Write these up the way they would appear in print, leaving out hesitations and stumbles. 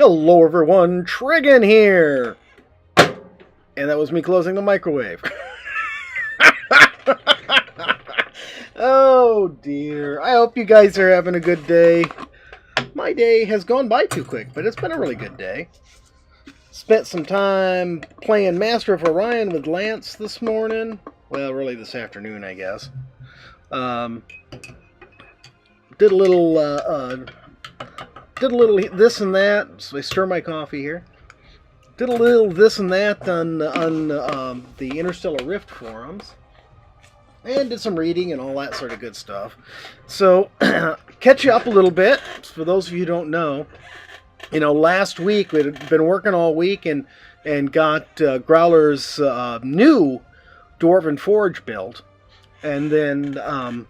Hello everyone, Trigan here! And that was me closing the microwave. Oh dear, I hope you guys are having a good day. My day has gone by too quick, but it's been a really good day. Spent some time playing Master of Orion with Lance this morning. Well, really this afternoon, I guess. Did a little this and that. So I stir my coffee here. Did a little this and that on the Interstellar Rift forums, and did some reading and all that sort of good stuff. So catch you up a little bit. For those of you who don't know, last week we'd been working all week and got Growler's new Dwarven Forge built, and then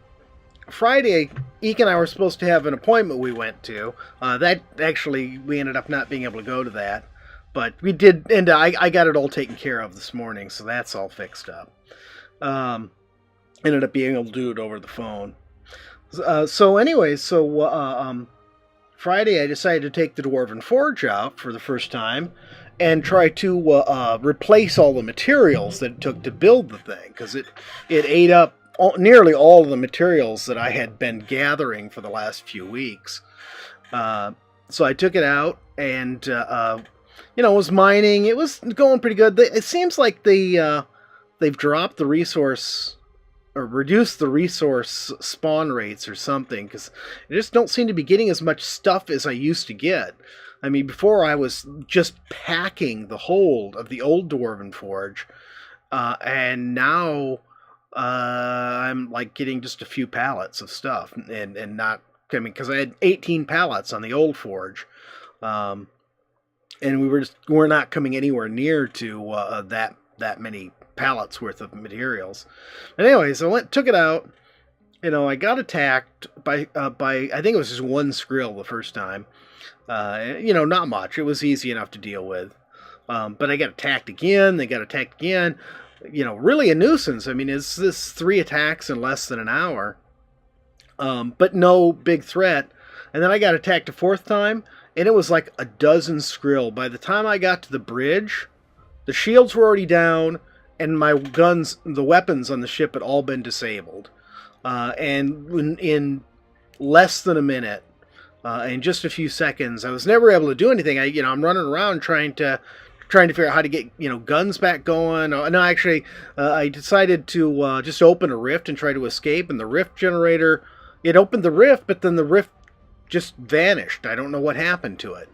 Friday, Eek and I were supposed to have an appointment we went to. That actually, we ended up not being able to go to that. But we did, and I got it all taken care of this morning, so that's all fixed up. Ended up being able to do it over the phone. Friday I decided to take the Dwarven Forge out for the first time and try to replace all the materials that it took to build the thing, because it ate up nearly all of the materials that I had been gathering for the last few weeks. So I took it out and was mining. It was going pretty good. It seems like they've dropped the resource or reduced the resource spawn rates or something, because I just don't seem to be getting as much stuff as I used to get. I mean, before I was just packing the hold of the old Dwarven Forge, and now I'm like getting just a few pallets of stuff, and not coming, because I had 18 pallets on the old Forge. And we're not coming anywhere near to that many pallets worth of materials. But anyways, took it out. I got attacked by I think it was just one skrill the first time. Not much. It was easy enough to deal with. But I got attacked again. They got attacked again. Really a nuisance. I mean, it's this 3 attacks in less than an hour. But no big threat. And then I got attacked a 4th time. And it was like a dozen skrill. By the time I got to the bridge, the shields were already down, and my guns, the weapons on the ship had all been disabled. And in less than a minute, in just a few seconds, I was never able to do anything. I'm running around trying to figure out how to get guns back going. No, actually, I decided to just open a rift and try to escape. And the rift generator, it opened the rift, but then the rift just vanished. I don't know what happened to it.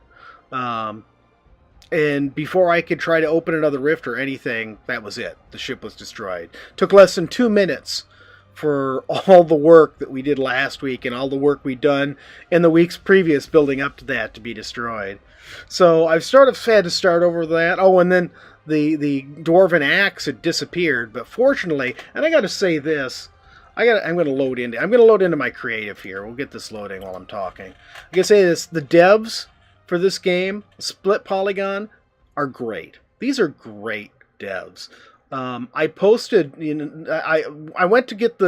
And before I could try to open another rift or anything, that was it. The ship was destroyed. Took less than 2 minutes for all the work that we did last week and all the work we'd done in the weeks previous building up to that to be destroyed. So I've sort of had to start over that. Oh, and then the Dwarven Axe had disappeared. But fortunately, and I got to say this, I'm going to load into my creative here. We'll get this loading while I'm talking. I can say this: the devs for this game, Split Polygon, are great. These are great devs. I posted, I went to get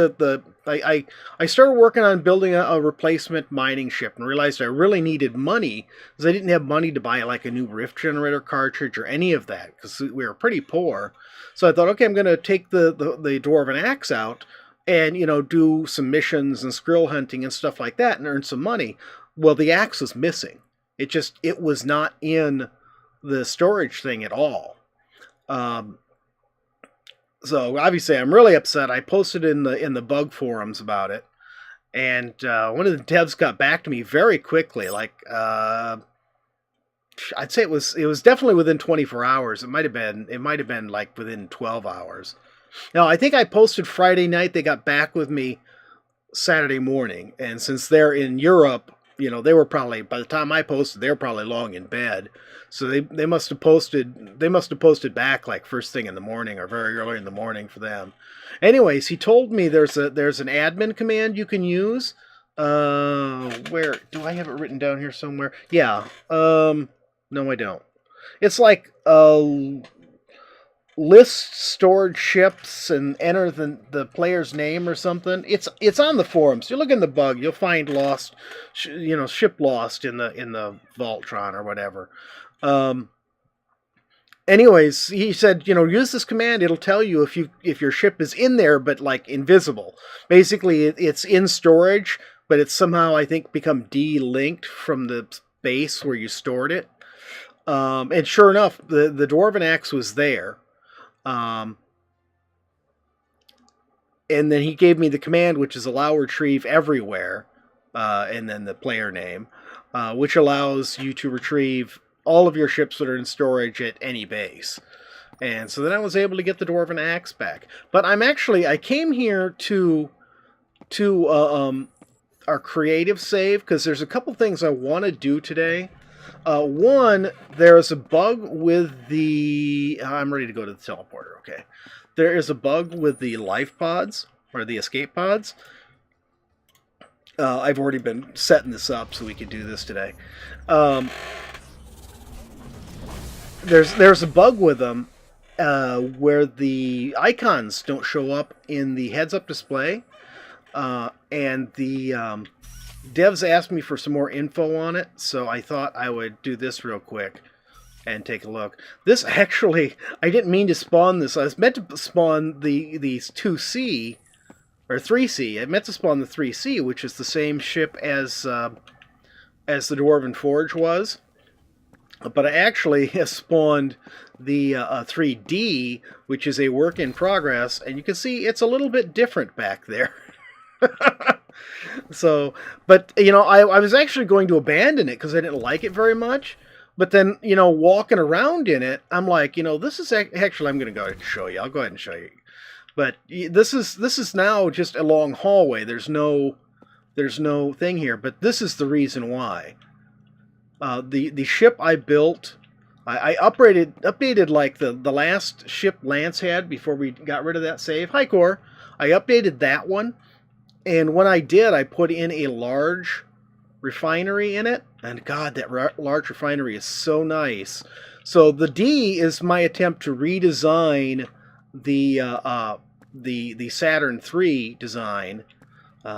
I started working on building a replacement mining ship and realized I really needed money, because I didn't have money to buy like a new rift generator cartridge or any of that, because we were pretty poor. So I thought, okay, I'm going to take the Dwarven Axe out and, do some missions and skrill hunting and stuff like that and earn some money. Well, the axe was missing. It was not in the storage thing at all. So obviously I'm really upset. I posted in the bug forums about it. And one of the devs got back to me very quickly. Like, I'd say it was definitely within 24 hours. It might have been like within 12 hours. Now, I think I posted Friday night. They got back with me Saturday morning. And since they're in Europe, they were probably, by the time I posted, they were probably long in bed. So they must have posted back like first thing in the morning or very early in the morning for them. Anyways, he told me there's an admin command you can use. Where do I have it written down here somewhere? Yeah. No, I don't. It's like list stored ships and enter the player's name or something. It's on the forums. You look in the bug, you'll find lost, ship lost in the Voltron or whatever. Anyways, he said, use this command. It'll tell you if your ship is in there, but like invisible. Basically, it's in storage, but it's somehow, I think, become de-linked from the base where you stored it. And sure enough, the Dwarven Axe was there. And then he gave me the command, which is allow retrieve everywhere, and then the player name, which allows you to retrieve all of your ships that are in storage at any base. And so then I was able to get the Dwarven Axe back. But I came here to our creative save, because there's a couple things I want to do today. One, there's a bug with the... I'm ready to go to the teleporter, okay. There is a bug with the life pods, or the escape pods. I've already been setting this up so we can do this today. There's a bug with them where the icons don't show up in the heads-up display, and the devs asked me for some more info on it, so I thought I would do this real quick and take a look. This actually, I didn't mean to spawn this. I was meant to spawn these 2C, or 3C. I meant to spawn the 3C, which is the same ship as the Dwarven Forge was. But I actually have spawned the 3D, which is a work in progress, and you can see it's a little bit different back there. So, but, I was actually going to abandon it because I didn't like it very much. But then, walking around in it, I'm like, this is actually, I'm going to go ahead and show you. I'll go ahead and show you. But this is now just a long hallway. There's no thing here, but this is the reason why. The ship I built, I updated like the last ship Lance had before we got rid of that save. Hi, Core. I updated that one, and when I did, I put in a large refinery in it, and God, that large refinery is so nice. So the D is my attempt to redesign the Saturn 3 design,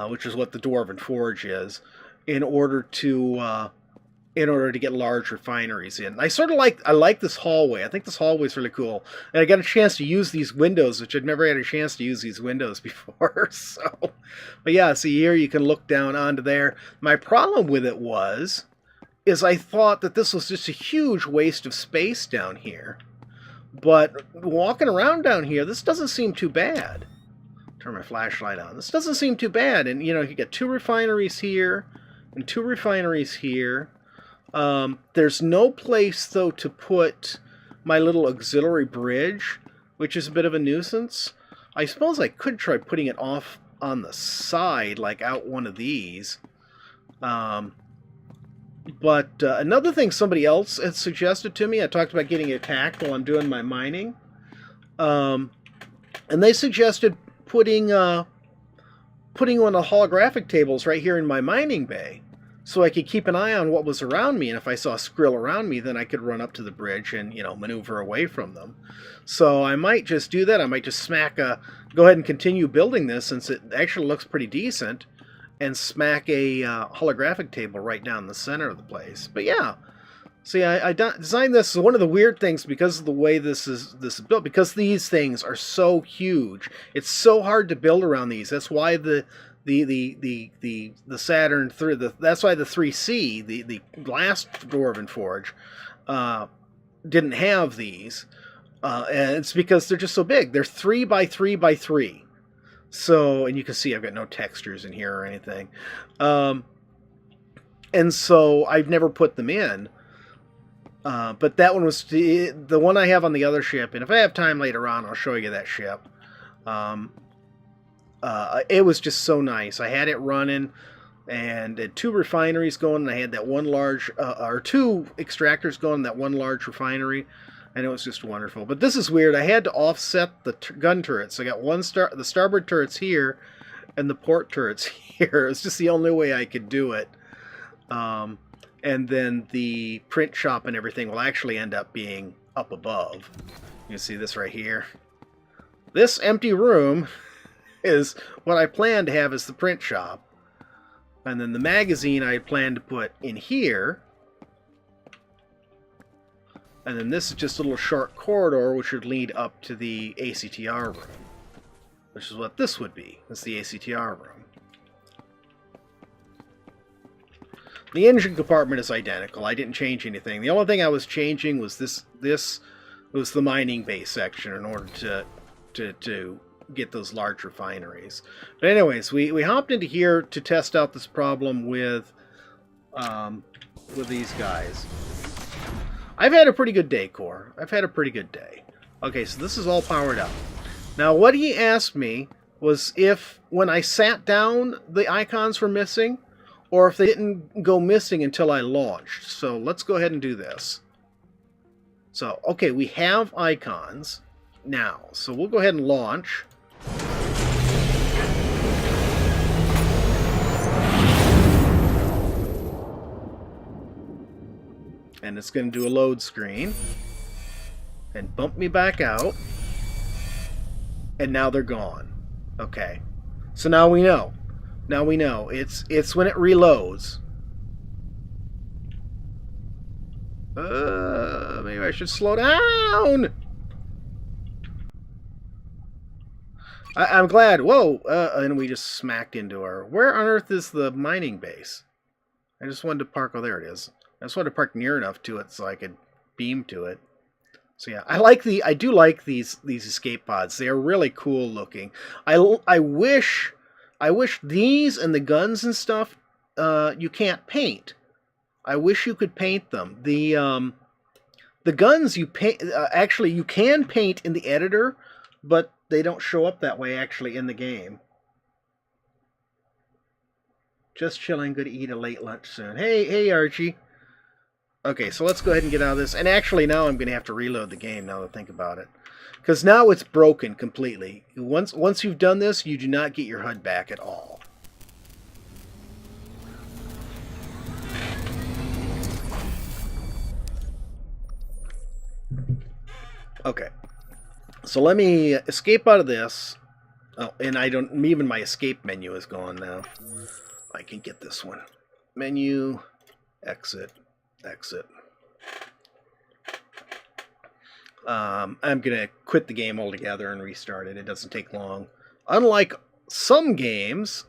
which is what the Dwarven Forge is, in order to get large refineries in. I like this hallway. I think this hallway is really cool. And I got a chance to use these windows, which I'd never had a chance to use these windows before. So, but yeah, see here you can look down onto there. My problem with it is I thought that this was just a huge waste of space down here. But walking around down here, this doesn't seem too bad. Turn my flashlight on. This doesn't seem too bad. And, you get 2 refineries here and 2 refineries here. There's no place, though, to put my little auxiliary bridge, which is a bit of a nuisance. I suppose I could try putting it off on the side, like out one of these. But another thing somebody else had suggested to me, I talked about getting attacked while I'm doing my mining, and they suggested putting one of the holographic tables right here in my mining bay, so I could keep an eye on what was around me, and if I saw a Skrill around me, then I could run up to the bridge and, maneuver away from them. So I might just do that. I might just go ahead and continue building this, since it actually looks pretty decent, and smack a holographic table right down the center of the place. But yeah, see, I designed this. One of the weird things, because of the way this is built, because these things are so huge, it's so hard to build around these. That's why the Saturn 3, that's why the 3C, the last Dwarven Forge, didn't have these, and it's because they're just so big. They're 3 by 3 by 3. So, and you can see I've got no textures in here or anything, and so I've never put them in. But that one was the one I have on the other ship, and if I have time later on, I'll show you that ship. It was just so nice. I had it running, and had 2 refineries going, and I had that one large, or 2 extractors going, that one large refinery, and it was just wonderful. But this is weird. I had to offset the gun turrets. I got the starboard turrets here, and the port turrets here. It's just the only way I could do it. And then the print shop and everything will actually end up being up above. You see this right here. This empty room is what I plan to have as the print shop. And then the magazine I plan to put in here. And then this is just a little short corridor which would lead up to the ACTR room. Which is what this would be. It's the ACTR room. The engine compartment is identical. I didn't change anything. The only thing I was changing was this was the mining base section in order to get those large refineries. But anyways, we hopped into here to test out this problem with these guys. I've had a pretty good day, Core. I've had a pretty good day. Okay, so this is all powered up. Now, what he asked me was if, when I sat down, the icons were missing, or if they didn't go missing until I launched. So let's go ahead and do this. So, okay, we have icons now. So we'll go ahead and launch. And it's going to do a load screen. And bump me back out. And now they're gone. Okay. So now we know. Now we know. It's when it reloads. Maybe I should slow down. I'm glad. Whoa. And we just smacked into her. Where on earth is the mining base? I just wanted to park. Oh, there it is. I just wanted to park near enough to it so I could beam to it. So yeah, I do like these escape pods. They are really cool looking. I wish these and the guns and stuff you can't paint. I wish you could paint them. The guns you paint actually you can paint in the editor, but they don't show up that way actually in the game. Just chilling, gonna eat a late lunch soon. Hey Archie. Okay, so let's go ahead and get out of this. And actually now I'm going to have to reload the game now that I think about it. Because now it's broken completely. Once you've done this, you do not get your HUD back at all. Okay. So let me escape out of this. Oh, and I don't... Even my escape menu is gone now. I can get this one. Menu, exit. Exit. I'm going to quit the game altogether and restart it. It doesn't take long. Unlike some games,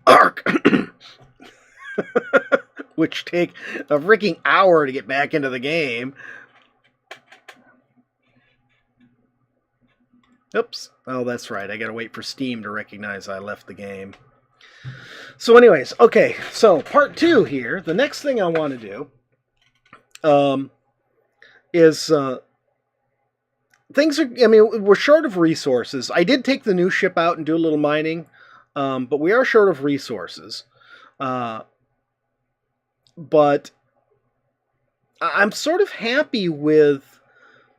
Ark, which take a freaking hour to get back into the game. Oops. Oh, that's right. I got to wait for Steam to recognize I left the game. So anyways, okay, so part 2 here. The next thing I want to do is things are, I mean, we're short of resources. I did take the new ship out and do a little mining, but we are short of resources. But I'm sort of happy with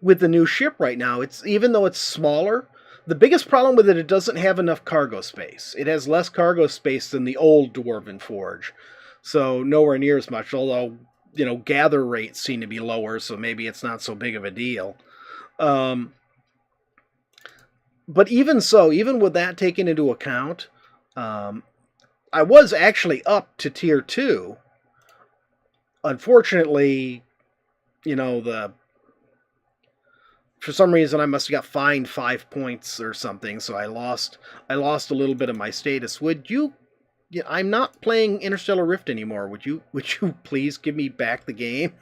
the new ship right now. It's, even though it's smaller, the biggest problem with it, it doesn't have enough cargo space. It has less cargo space than the old Dwarven Forge. So nowhere near as much, although, you know, gather rates seem to be lower, so maybe it's not so big of a deal. But even so, even with that taken into account, I was actually up to tier 2. Unfortunately, you know, for some reason I must have got fined 5 points or something, so I lost a little bit of my status. Would you? I'm not playing Interstellar Rift anymore. Would you please give me back the game?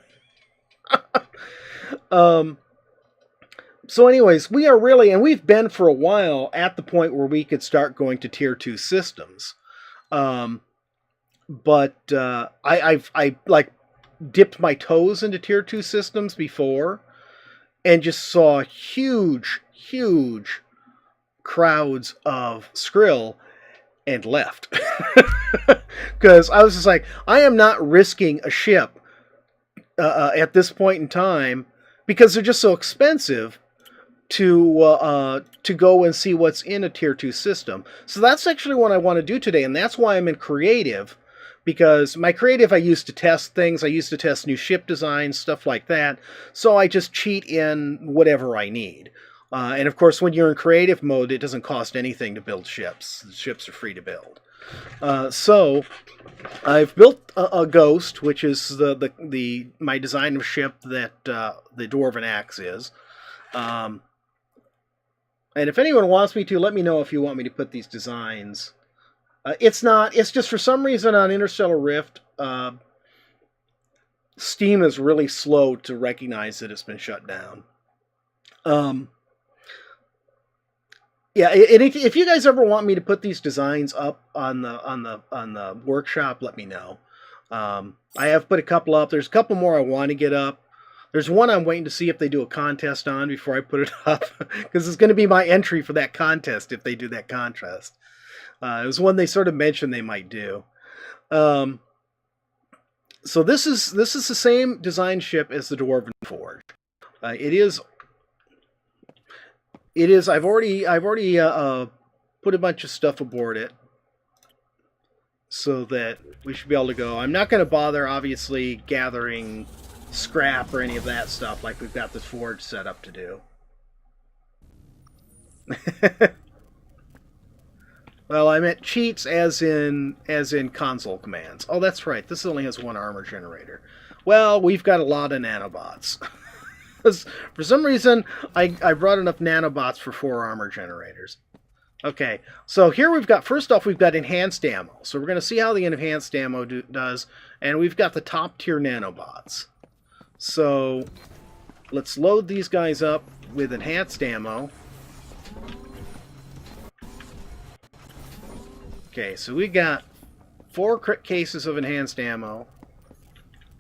So anyways, we are really, and we've been for a while at the point where we could start going to tier 2 systems. But I like dipped my toes into tier 2 systems before, and just saw huge crowds of Skrill and left. Because I was just like, I am not risking a ship at this point in time, because they're just so expensive to go and see what's in a tier 2 system. So that's actually what I want to do today, and that's why I'm in creative, because my creative I used to test things. I used to test new ship designs, stuff like that. So I just cheat in whatever I need. And of course, when you're in creative mode, it doesn't cost anything to build ships. The ships are free to build. So I've built a Ghost, which is my design of ship that the Dwarven Axe is. And if anyone wants me to, let me know if you want me to put these designs. It's just for some reason on Interstellar Rift, Steam is really slow to recognize that it's been shut down. Yeah, and if you guys ever want me to put these designs up on the workshop, let me know. I have put a couple up. There's a couple more I want to get up. There's one I'm waiting to see if they do a contest on before I put it up, because it's going to be my entry for that contest if they do that contest. It was one they sort of mentioned they might do. So this is the same design ship as the Dwarven Forge. It is. I've already put a bunch of stuff aboard it, so that we should be able to go. I'm not going to bother, obviously, gathering scrap or any of that stuff like we've got the forge set up to do. Well, I meant cheats as in console commands. Oh, that's right. This only has one armor generator. Well, we've got a lot of nanobots. For some reason, I brought enough nanobots for 4 armor generators. Okay, so here first off, we've got enhanced ammo. So we're going to see how the enhanced ammo does. And we've got the top tier nanobots. So let's load these guys up with enhanced ammo. Okay, so we got 4 crit cases of enhanced ammo.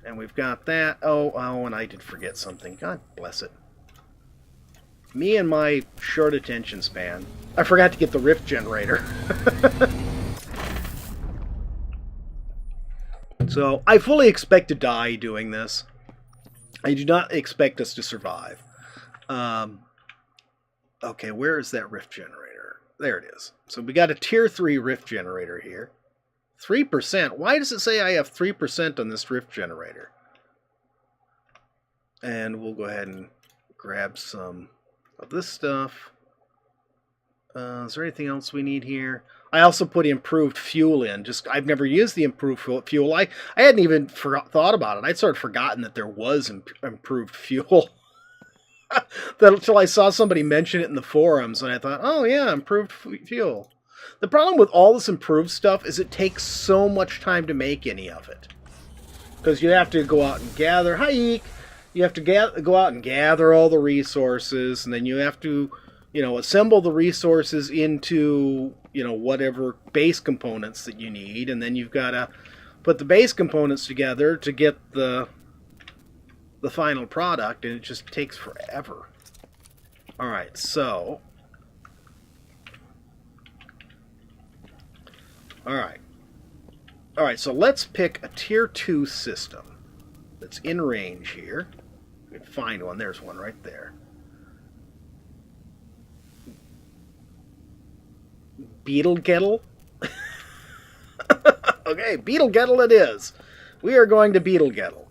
And we've got that. Oh, and I did forget something. God bless it. Me and my short attention span. I forgot to get the rift generator. So, I fully expect to die doing this. I do not expect us to survive. Okay, where is that rift generator? There it is. So we got a tier 3 rift generator here. 3%? Why does it say I have 3% on this rift generator? And we'll go ahead and grab some of this stuff. Is there anything else we need here? I also put improved fuel in. I've never used the improved fuel. I hadn't even thought about it. I'd sort of forgotten that there was improved fuel. Until I saw somebody mention it in the forums, and I thought, oh yeah, improved fuel. The problem with all this improved stuff is it takes so much time to make any of it. Because you have to go out and gather... Hi, Eek! You have to go out and gather all the resources, and then you have to, assemble the resources into, whatever base components that you need, and then you've got to put the base components together to get the final product, and it just takes forever. Alright, so... Alright, so let's pick a tier 2 system that's in range here. We can find one. There's one right there. Beetlegettle? Okay, Beetlegettle it is. We are going to Beetlegettle.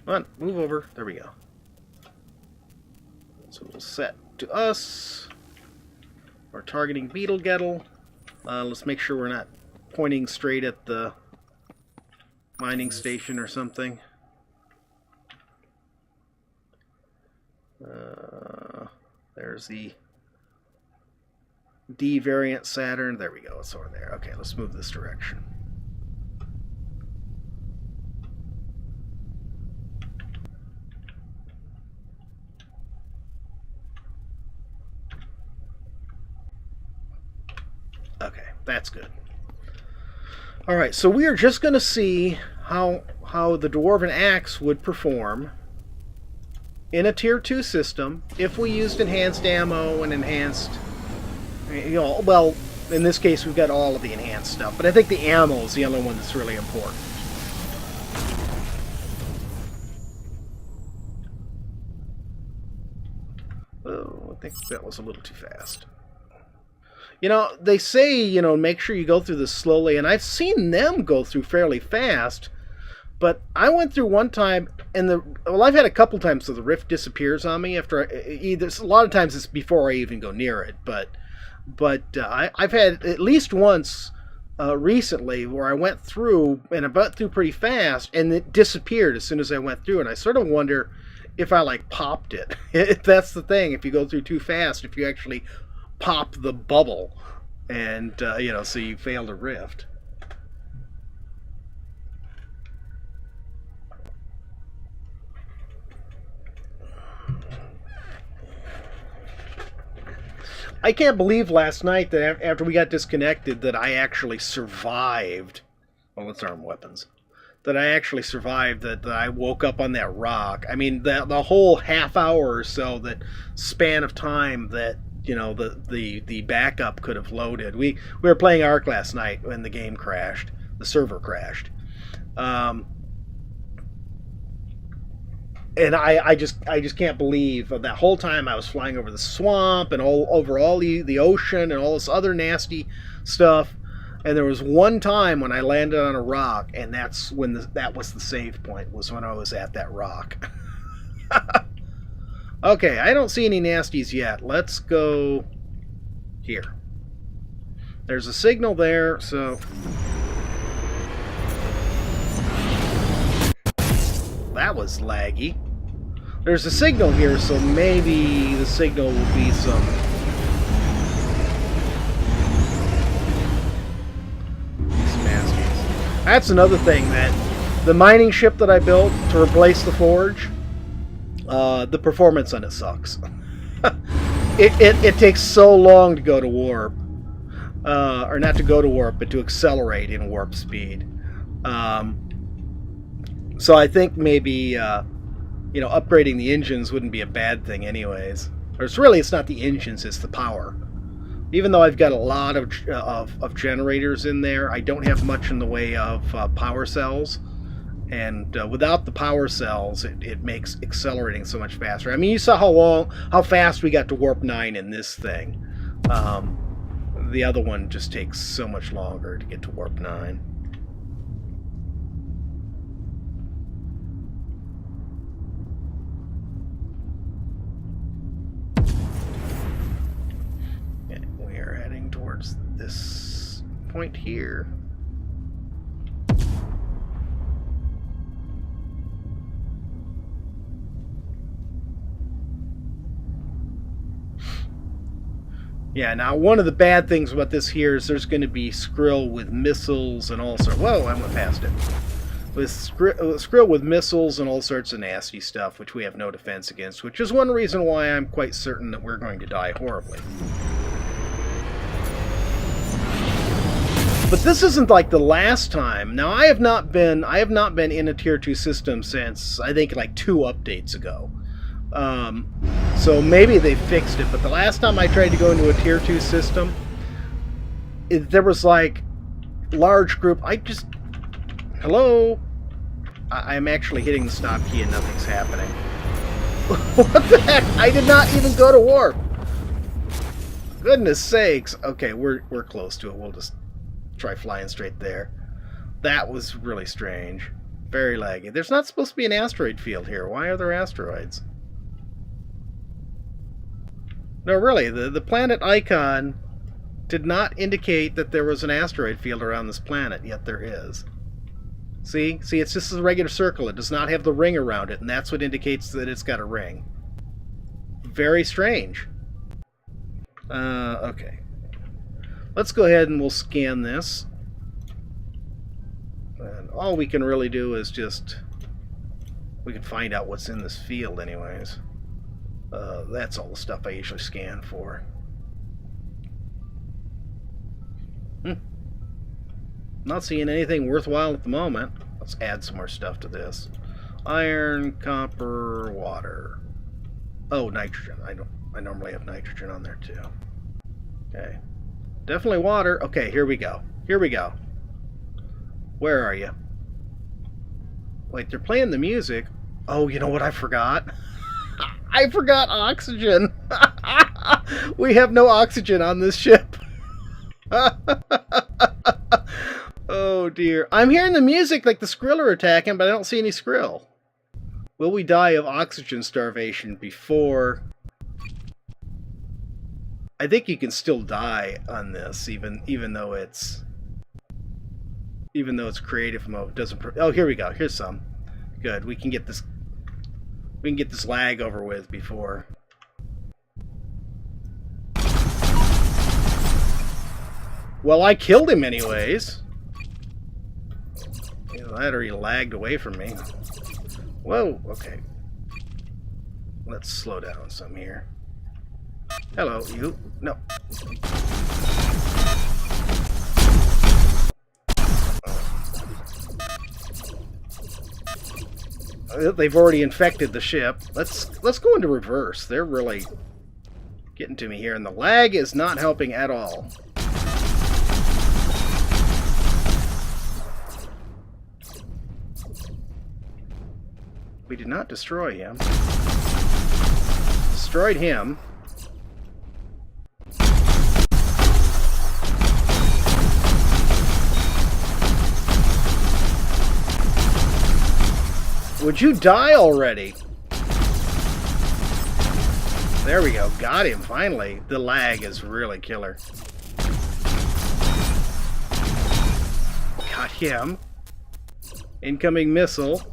Come on, move over. There we go. So we'll set to us. We're targeting Beetlegettle. Let's make sure we're not pointing straight at the mining station or something. There's the D variant Saturn. There we go. It's over there. Okay, let's move this direction. Okay, that's good. Alright, so we are just going to see how the Dwarven Axe would perform in a Tier 2 system if we used enhanced ammo and enhanced... well, in this case we've got all of the enhanced stuff, but I think the ammo is the only one that's really important. Oh, I think that was a little too fast. You know, they say, you know, make sure you go through this slowly, and I've seen them go through fairly fast, but I went through one time, and I've had a couple times so the rift disappears on me after either, a lot of times it's before I even go near it, but I've had at least once recently where I went through, and I went through pretty fast, and it disappeared as soon as I went through, and I sort of wonder if I, like, popped it. If that's the thing, if you go through too fast, if you actually pop the bubble, and you know, so you fail to rift. I can't believe last night that after we got disconnected that I actually survived. Well, let's arm weapons. That I actually survived, that I woke up on that rock. I mean, the whole half hour or so, that span of time that, you know, the backup could have loaded. We were playing Ark last night when the game crashed. The server crashed. And I just can't believe that whole time I was flying over the swamp and over all the ocean and all this other nasty stuff. And there was one time when I landed on a rock, and that's when that was the save point, was when I was at that rock. Okay, I don't see any nasties yet. Let's go here. There's a signal there, so... That was laggy. There's a signal here, so maybe the signal will be some... That's another thing, that the mining ship that I built to replace the forge, the performance on it sucks. it takes so long to go to warp. Or not to go to warp, but to accelerate in warp speed. So I think maybe, you know, upgrading the engines wouldn't be a bad thing anyways. Or it's not the engines, it's the power. Even though I've got a lot of generators in there, I don't have much in the way of power cells. And without the power cells, it makes accelerating so much faster. I mean, you saw how fast we got to warp 9 in this thing. The other one just takes so much longer to get to warp 9. Towards this point here. Yeah, now one of the bad things about this here is there's going to be Skrill with missiles and all sorts. Whoa, I went past it. With Skrill with missiles and all sorts of nasty stuff, which we have no defense against, which is one reason why I'm quite certain that we're going to die horribly. But this isn't like the last time. Now, I have not been in a Tier 2 system since, I think, like 2 updates ago. So maybe they fixed it, but the last time I tried to go into a Tier 2 system, there was like large group. Hello? I'm actually hitting the stop key and nothing's happening. What the heck? I did not even go to warp. Goodness sakes. Okay, we're close to it. We'll just try flying straight there. That was really strange. Very laggy. There's not supposed to be an asteroid field here. Why are there asteroids? No, really, the planet icon did not indicate that there was an asteroid field around this planet, yet there is. See, it's just a regular circle. It does not have the ring around it, and that's what indicates that it's got a ring. Very strange. Okay. Let's go ahead and we'll scan this. And all we can really do is we can find out what's in this field anyways. That's all the stuff I usually scan for. Not seeing anything worthwhile at the moment. Let's add some more stuff to this. Iron, copper, water. Oh, nitrogen. I normally have nitrogen on there too. Okay. Definitely water. Okay, here we go. Here we go. Where are you? Wait, they're playing the music. Oh, you know what I forgot? I forgot oxygen. We have no oxygen on this ship. Oh dear. I'm hearing the music like the Skrill are attacking, but I don't see any Skrill. Will we die of oxygen starvation before... I think you can still die on this, even though it's creative mode. It doesn't. Oh, here we go. Here's some. Good. We can get this. We can get this lag over with before. Well, I killed him anyways. You know, that already lagged away from me. Whoa. Okay. Let's slow down some here. Hello, you. No. They've already infected the ship. Let's go into reverse. They're really getting to me here, and the lag is not helping at all. We did not destroy him. Destroyed him. Would you die already? There we go. Got him, finally. The lag is really killer. Got him. Incoming missile.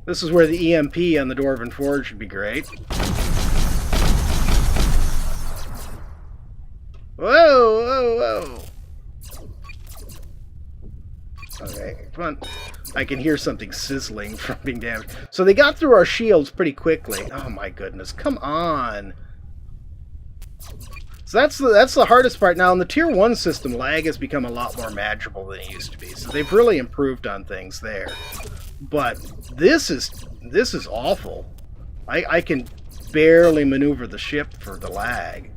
This is where the EMP on the Dwarven Forge should be great. Whoa, whoa, whoa. Okay, come on. I can hear something sizzling from being damaged. So they got through our shields pretty quickly. Oh my goodness, come on. So that's the hardest part. Now in the Tier 1 system, lag has become a lot more manageable than it used to be. So they've really improved on things there. But this is awful. I can barely maneuver the ship for the lag.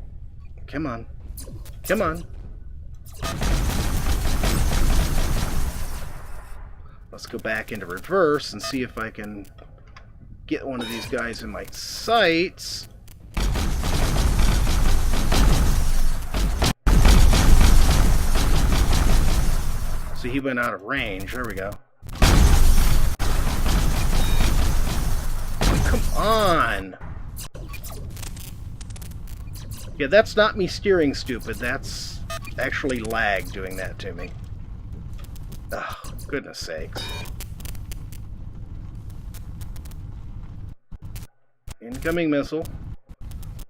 Come on. Come on. Let's go back into reverse and see if I can get one of these guys in my sights. So he went out of range. There we go. Oh, come on. Yeah, that's not me steering stupid. That's actually lag doing that to me. Oh, goodness sakes. Incoming missile.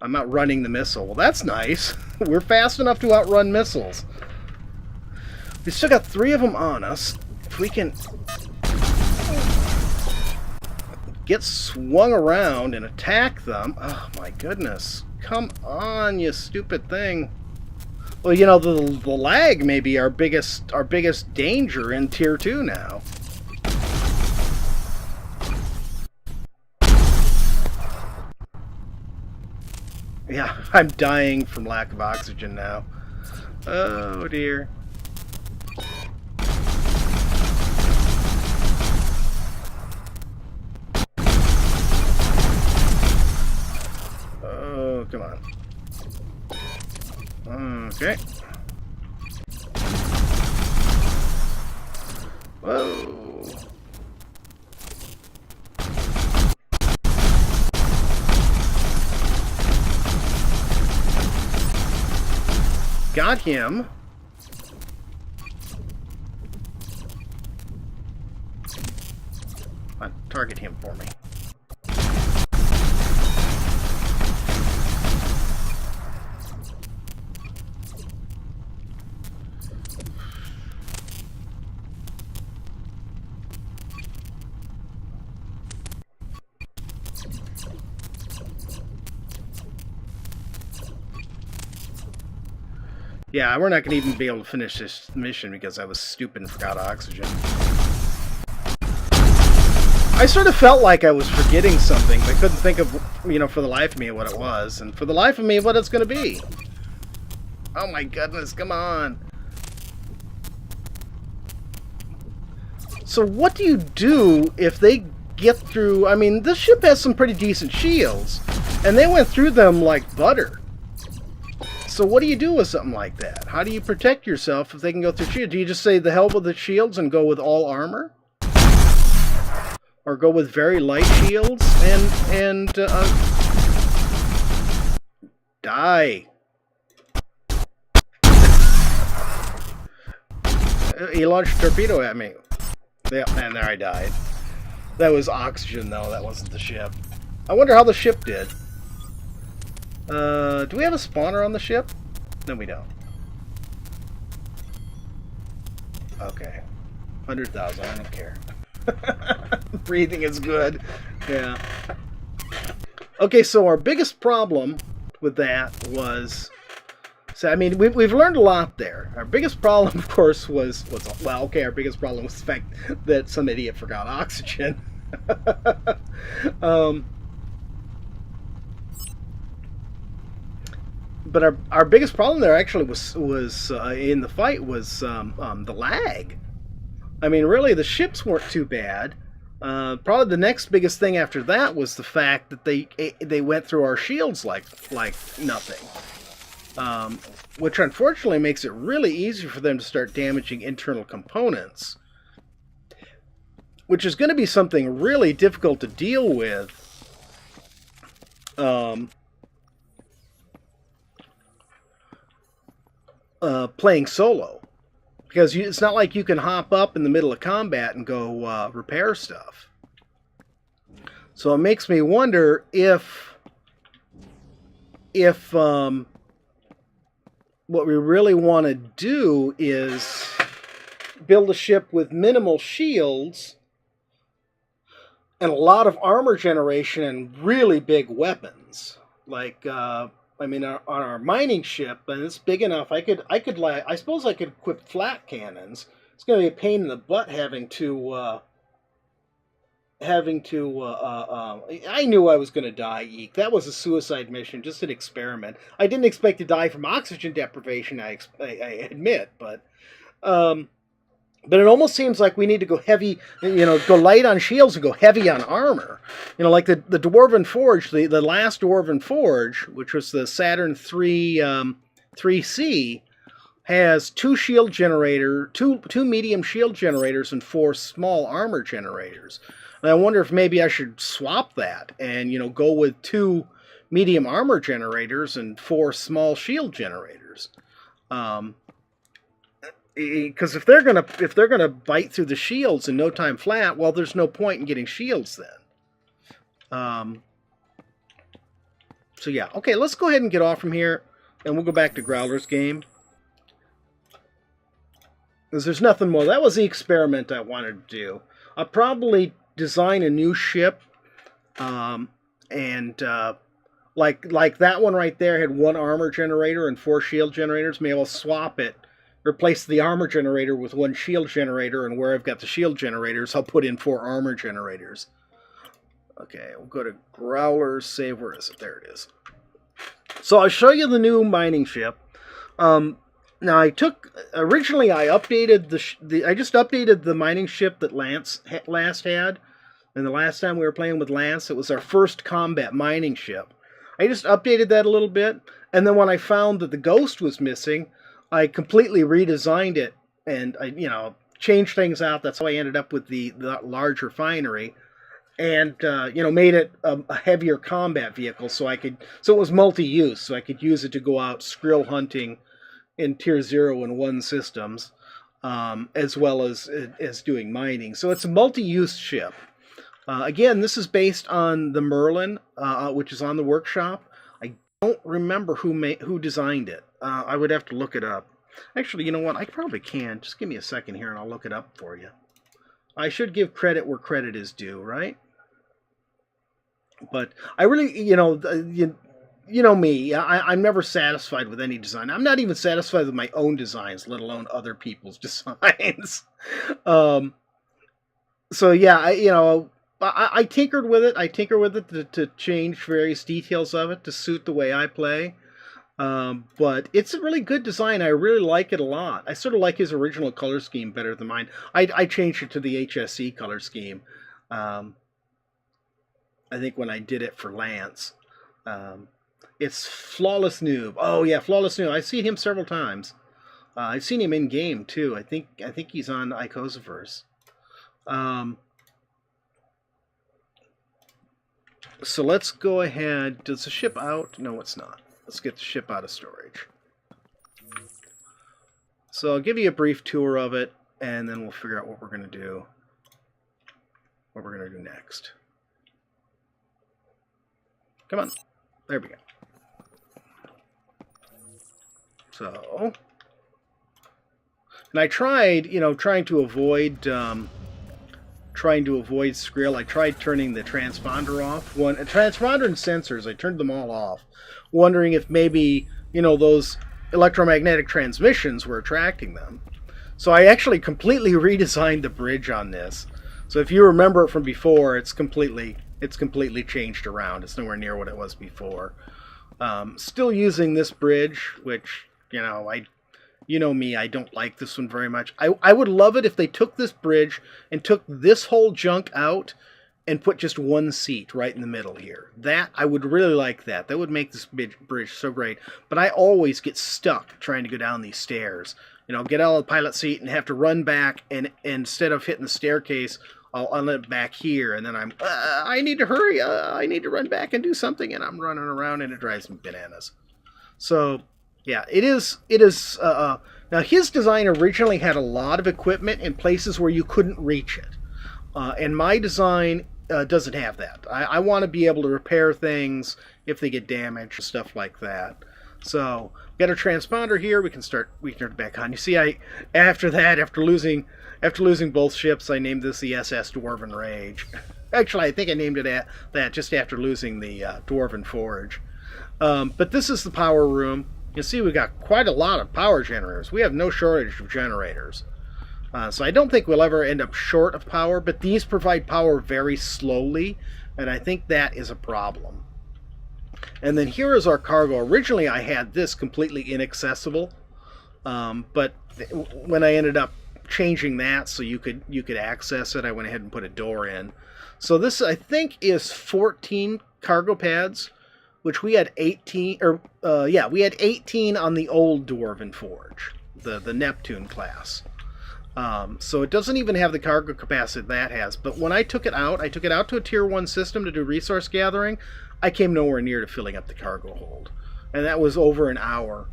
I'm outrunning the missile. Well, that's nice. We're fast enough to outrun missiles. We still got 3 of them on us. If we can get swung around and attack them. Oh, my goodness. Come on, you stupid thing. Well, you know, the lag may be our biggest danger in Tier 2 now. Yeah, I'm dying from lack of oxygen now. Oh, dear. Oh, come on. Okay. Whoa. Got him. Target him for me. Yeah, we're not going to even be able to finish this mission because I was stupid and forgot oxygen. I sort of felt like I was forgetting something, but I couldn't think of, you know, for the life of me what it was, and for the life of me what it's going to be. Oh my goodness, come on. So what do you do if they get through... I mean, this ship has some pretty decent shields, and they went through them like butter. So what do you do with something like that? How do you protect yourself if they can go through shields? Do you just say the hell with the shields and go with all armor? Or go with very light shields and die. He launched a torpedo at me. Yeah, and there I died. That was oxygen, though. That wasn't the ship. I wonder how the ship did. Do we have a spawner on the ship? No, we don't. Okay. 100,000. I don't care. Breathing is good. Yeah. Okay, so our biggest problem with that was... So, I mean, we've learned a lot there. Our biggest problem, of course, was... Well, okay, our biggest problem was the fact that some idiot forgot oxygen. But our biggest problem there actually was in the fight was the lag. I mean, really, the ships weren't too bad. Probably the next biggest thing after that was the fact that they went through our shields like nothing, which unfortunately makes it really easy for them to start damaging internal components, which is going to be something really difficult to deal with. Playing solo, because it's not like you can hop up in the middle of combat and go repair stuff. So it makes me wonder if what we really want to do is build a ship with minimal shields and a lot of armor generation and really big weapons, like. I mean, on our mining ship, and it's big enough. I suppose I could equip flat cannons. It's going to be a pain in the butt having to. I knew I was going to die. Eek. That was a suicide mission, just an experiment. I didn't expect to die from oxygen deprivation. I admit, but it almost seems like we need to go heavy, go light on shields and go heavy on armor. Like the Dwarven Forge, the last Dwarven Forge, which was the Saturn 3C, has two medium shield generators and 4 small armor generators. And I wonder if maybe I should swap that and, go with 2 medium armor generators and 4 small shield generators. Because if they're gonna bite through the shields in no time flat, well, there's no point in getting shields then. So yeah, okay, let's go ahead and get off from here, and we'll go back to Growler's game. Because there's nothing more. That was the experiment I wanted to do. I'll probably design a new ship, like that one right there had 1 armor generator and 4 shield generators. Maybe I'll swap it. Replace the armor generator with 1 shield generator, and where I've got the shield generators, I'll put in 4 armor generators. Okay, we'll go to Growler's save. Where is it? There it is. So I'll show you the new mining ship. Now originally I updated I just updated the mining ship that Lance last had, and the last time we were playing with Lance, it was our first combat mining ship. I just updated that a little bit, and then when I found that the Ghost was missing, I completely redesigned it, and I, changed things out. That's how I ended up with the large refinery, and made it a heavier combat vehicle, so it was multi-use, so I could use it to go out skrill hunting in Tier 0 and 1 systems, as well as doing mining. So it's a multi-use ship. Again, this is based on the Merlin, which is on the workshop. I don't remember who designed it. I would have to look it up. Actually, you know what? I probably can. Just give me a second here and I'll look it up for you. I should give credit where credit is due, right? But I really, you know me, I'm never satisfied with any design. I'm not even satisfied with my own designs, let alone other people's designs. So yeah, I tinkered with it. I tinker with it to change various details of it to suit the way I play. But it's a really good design. I really like it a lot. I sort of like his original color scheme better than mine. I changed it to the HSE color scheme. I think when I did it for Lance. It's Flawless Noob. Oh yeah, Flawless Noob. I've seen him several times. I've seen him in game too. I think he's on Icosaverse. So let's go ahead. Does the ship out? No, it's not. Let's get the ship out of storage. So I'll give you a brief tour of it, and then we'll figure out what we're going to do. What we're going to do next. Come on. There we go. So, and I tried, trying to avoid Skrill. I tried turning the transponder off. Transponder and sensors, I turned them all off, wondering if maybe, those electromagnetic transmissions were attracting them. So I actually completely redesigned the bridge on this. So if you remember it from before, it's completely changed around. It's nowhere near what it was before. Still using this bridge, which, you know me, I don't like this one very much. I would love it if they took this bridge and took this whole junk out and put just one seat right in the middle here. That, I would really like that. That would make this bridge so great. But I always get stuck trying to go down these stairs. Get out of the pilot seat and have to run back, and instead of hitting the staircase, I'll unlit back here, and then I need to hurry. I need to run back and do something, and I'm running around, and it drives me bananas. So, yeah, it is. Now, his design originally had a lot of equipment in places where you couldn't reach it, and my design doesn't have that. I want to be able to repair things if they get damaged, stuff like that. So, we got our transponder here. We can turn it back on. You see, after losing both ships, I named this the SS Dwarven Rage. Actually, I think I named it that just after losing the Dwarven Forge. But this is the power room. You see, we got quite a lot of power generators. We have no shortage of generators. So I don't think we'll ever end up short of power, but these provide power very slowly, and I think that is a problem. And then here is our cargo. Originally, I had this completely inaccessible, but when I ended up changing that so you could access it, I went ahead and put a door in. So this, I think, is 14 cargo pads, which we had 18, we had 18 on the old Dwarven Forge, the Neptune class. So it doesn't even have the cargo capacity that has. But when I took it out to a tier 1 system to do resource gathering. I came nowhere near to filling up the cargo hold. And that was over an hour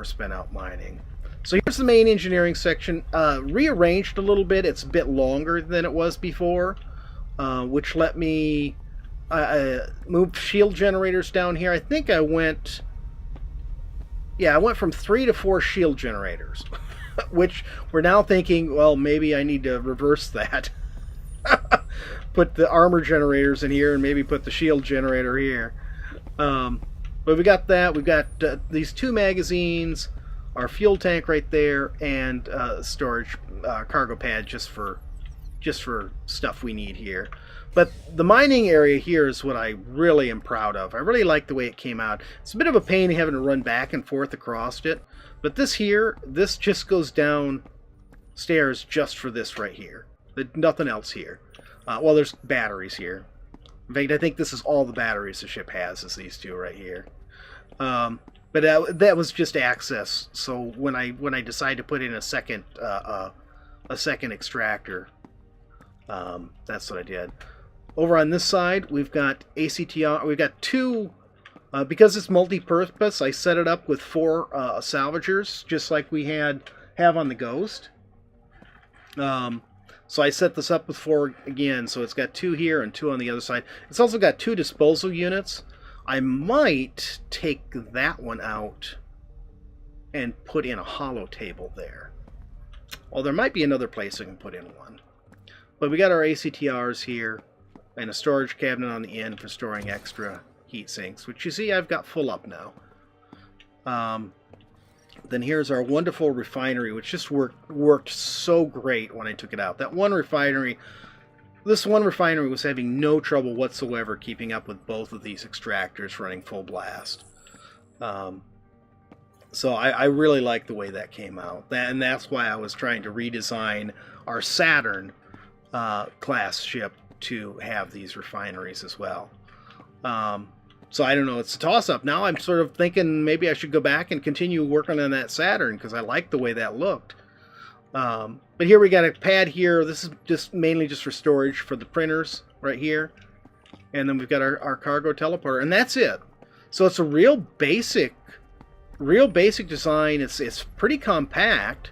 spent out mining. So here's the main engineering section, rearranged a little bit. It's a bit longer than it was before, which let me move shield generators down here. I think I went from 3 to 4 shield generators, which we're now thinking, well, maybe I need to reverse that. Put the armor generators in here and maybe put the shield generator here. But we got that. We've got these 2 magazines, our fuel tank right there, and storage cargo pad just for stuff we need here. But the mining area here is what I really am proud of. I really like the way it came out. It's a bit of a pain having to run back and forth across it. But this just goes down stairs just for this right here. Nothing else here. Well, there's batteries here. In fact, I think this is all the batteries the ship has, is these 2 right here. But that was just access. So when I decided to put in a second extractor, that's what I did. Over on this side, we've got ACTR. We've got 2. Because it's multi-purpose, I set it up with 4 salvagers, just like we have on the Ghost. So I set this up with 4 again, so it's got 2 here and 2 on the other side. It's also got 2 disposal units. I might take that one out and put in a hollow table there. Well, there might be another place I can put in one. But we got our ACTRs here and a storage cabinet on the end for storing extra heat sinks, which you see I've got full up now. Then here's our wonderful refinery, which just worked so great when I took it out. This one refinery was having no trouble whatsoever keeping up with both of these extractors running full blast. So I really like the way that came out. And that's why I was trying to redesign our Saturn class ship to have these refineries as well. So I don't know. It's a toss-up. Now I'm sort of thinking maybe I should go back and continue working on that Saturn because I like the way that looked. But here we got a pad here. This is just mainly just for storage for the printers right here. And then we've got our cargo teleporter, and that's it. So it's a real basic design. It's pretty compact.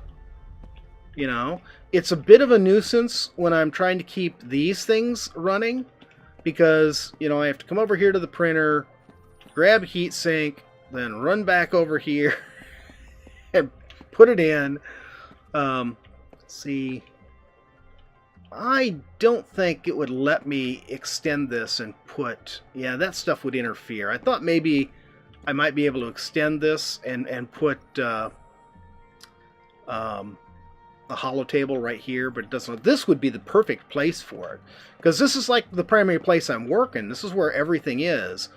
You know, it's a bit of a nuisance when I'm trying to keep these things running because, you know, I have to come over here to the printer, grab a heat sink, then run back over here and put it in. Let's see. I don't think it would let me extend this and put... Yeah, that stuff would interfere. I thought maybe I might be able to extend this and put a hollow table right here, but it doesn't. This would be the perfect place for it because this is like the primary place I'm working. This is where everything is.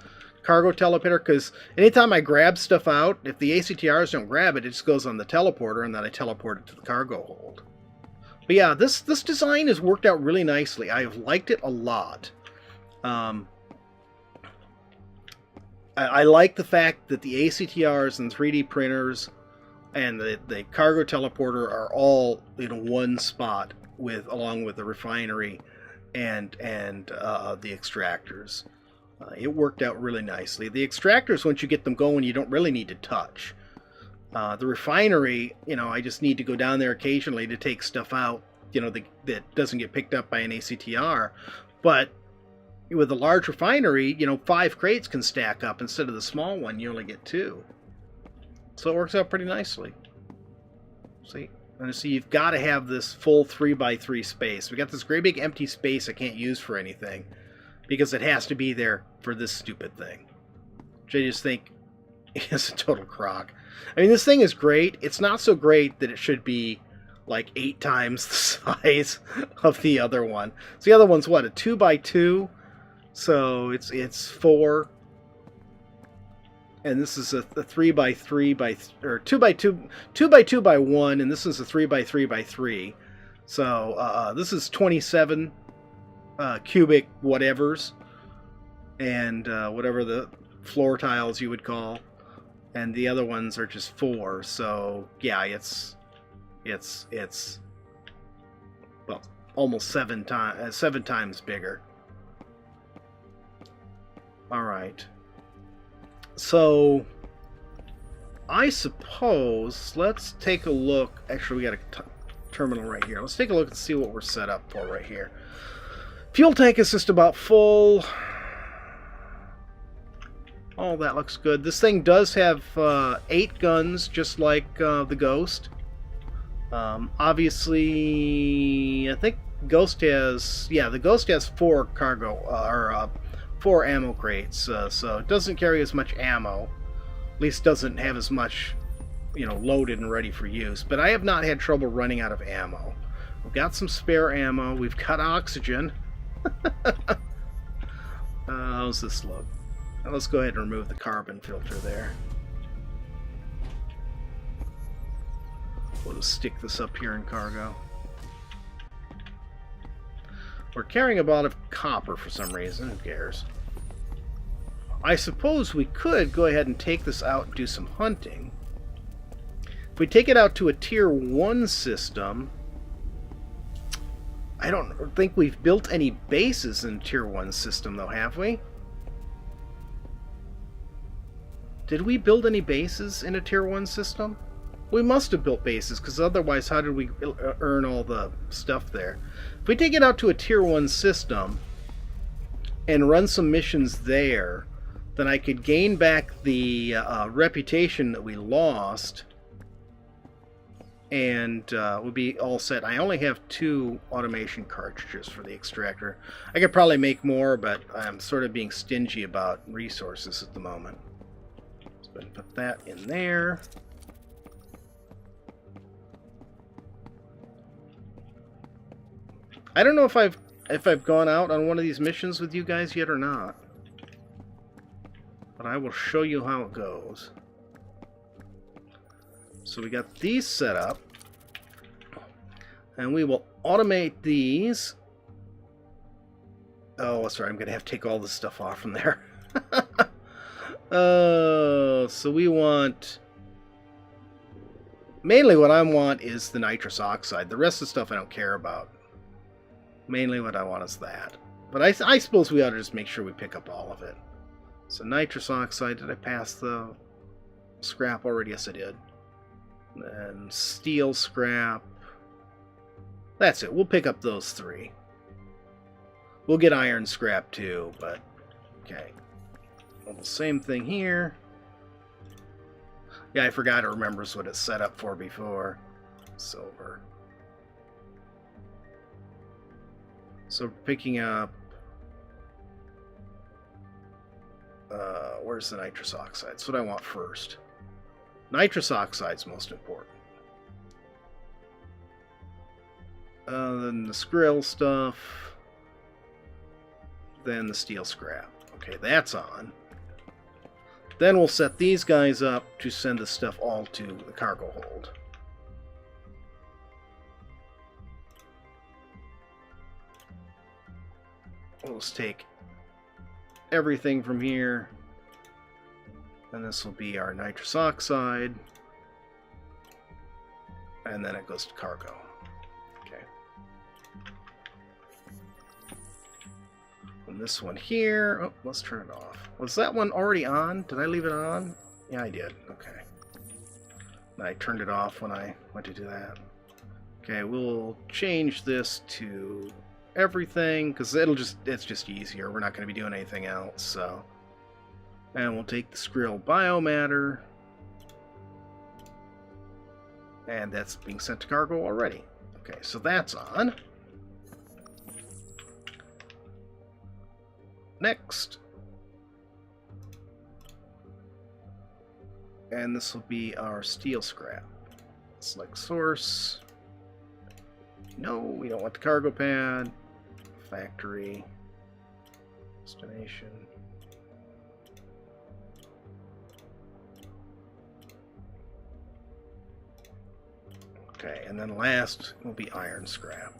Cargo teleporter, because anytime I grab stuff out, if the ACTRs don't grab it, it just goes on the teleporter, and then I teleport it to the cargo hold. But yeah, this design has worked out really nicely. I've liked it a lot. I like the fact that the ACTRs and 3D printers and the cargo teleporter are all in one spot along with the refinery and the extractors. It worked out really nicely. The extractors, once you get them going, you don't really need to touch. The refinery, you know, I just need to go down there occasionally to take stuff out, you know, that doesn't get picked up by an ACTR. But with a large refinery, you know, 5 crates can stack up instead of the small one. You only get 2. So it works out pretty nicely. See? And so you've got to have this full 3x3 space. We got this great big empty space I can't use for anything because it has to be there for this stupid thing, which I just think is a total crock. I mean, this thing is great. It's not so great that it should be like 8 times the size of the other one. So the other one's what, a 2x2? So it's 4. And this is a 3x3 or 2x2 by 1, and this is a 3x3 by 3. So this is 27 cubic whatevers, and whatever the floor tiles you would call, and the other ones are just 4. So yeah, it's well, almost 7 times bigger. All right. So, I suppose, let's take a look. Actually, we got a terminal right here. Let's take a look and see what we're set up for right here. Fuel tank is just about full. Oh, that looks good. This thing does have 8 guns, just like the Ghost. Obviously, I think Ghost has... Yeah, the Ghost has 4 cargo, 4 ammo crates, so it doesn't carry as much ammo. At least doesn't have as much, you know, loaded and ready for use. But I have not had trouble running out of ammo. We've got some spare ammo. We've got oxygen. How's this look? Now let's go ahead and remove the carbon filter there. We'll just stick this up here in cargo. We're carrying a lot of copper for some reason. Who cares? I suppose we could go ahead and take this out and do some hunting. If we take it out to a tier 1 system, I don't think we've built any bases in tier 1 system though, have we? Did we build any bases in a tier 1 system? We must have built bases, because otherwise how did we earn all the stuff there? If we take it out to a tier 1 system and run some missions there, then I could gain back the reputation that we lost, and we'll be all set. I only have 2 automation cartridges for the extractor. I could probably make more, but I'm sort of being stingy about resources at the moment. Let's go ahead and put that in there. I don't know if I've gone out on one of these missions with you guys yet or not, but I will show you how it goes. So we got these set up, and we will automate these. Oh, sorry, I'm going to have to take all this stuff off from there. So we want... Mainly what I want is the nitrous oxide. The rest of the stuff I don't care about. Mainly what I want is that. But I suppose we ought to just make sure we pick up all of it. So nitrous oxide, did I pass the scrap already? Yes, I did. And steel scrap. That's it. We'll pick up those three. We'll get iron scrap too, but okay. Well, the same thing here. Yeah, I forgot it remembers what it's set up for before. Silver. So picking up... where's the nitrous oxide? That's what I want first. Nitrous oxide's most important. Then the skrill stuff. Then the steel scrap. Okay, that's on. Then we'll set these guys up to send the stuff all to the cargo hold. We'll just take everything from here. And this will be our nitrous oxide. And then it goes to cargo. Okay. And this one here, oh, let's turn it off. Was that one already on? Did I leave it on? Yeah, I did. Okay. I turned it off when I went to do that. Okay, we'll change this to everything, because it's just easier. We're not going to be doing anything else, so. And we'll take the skrill biomatter. And that's being sent to cargo already. Okay, so that's on. Next. And this will be our steel scrap. Select source. No, we don't want the cargo pad. Factory. Destination. Okay, and then last will be iron scrap.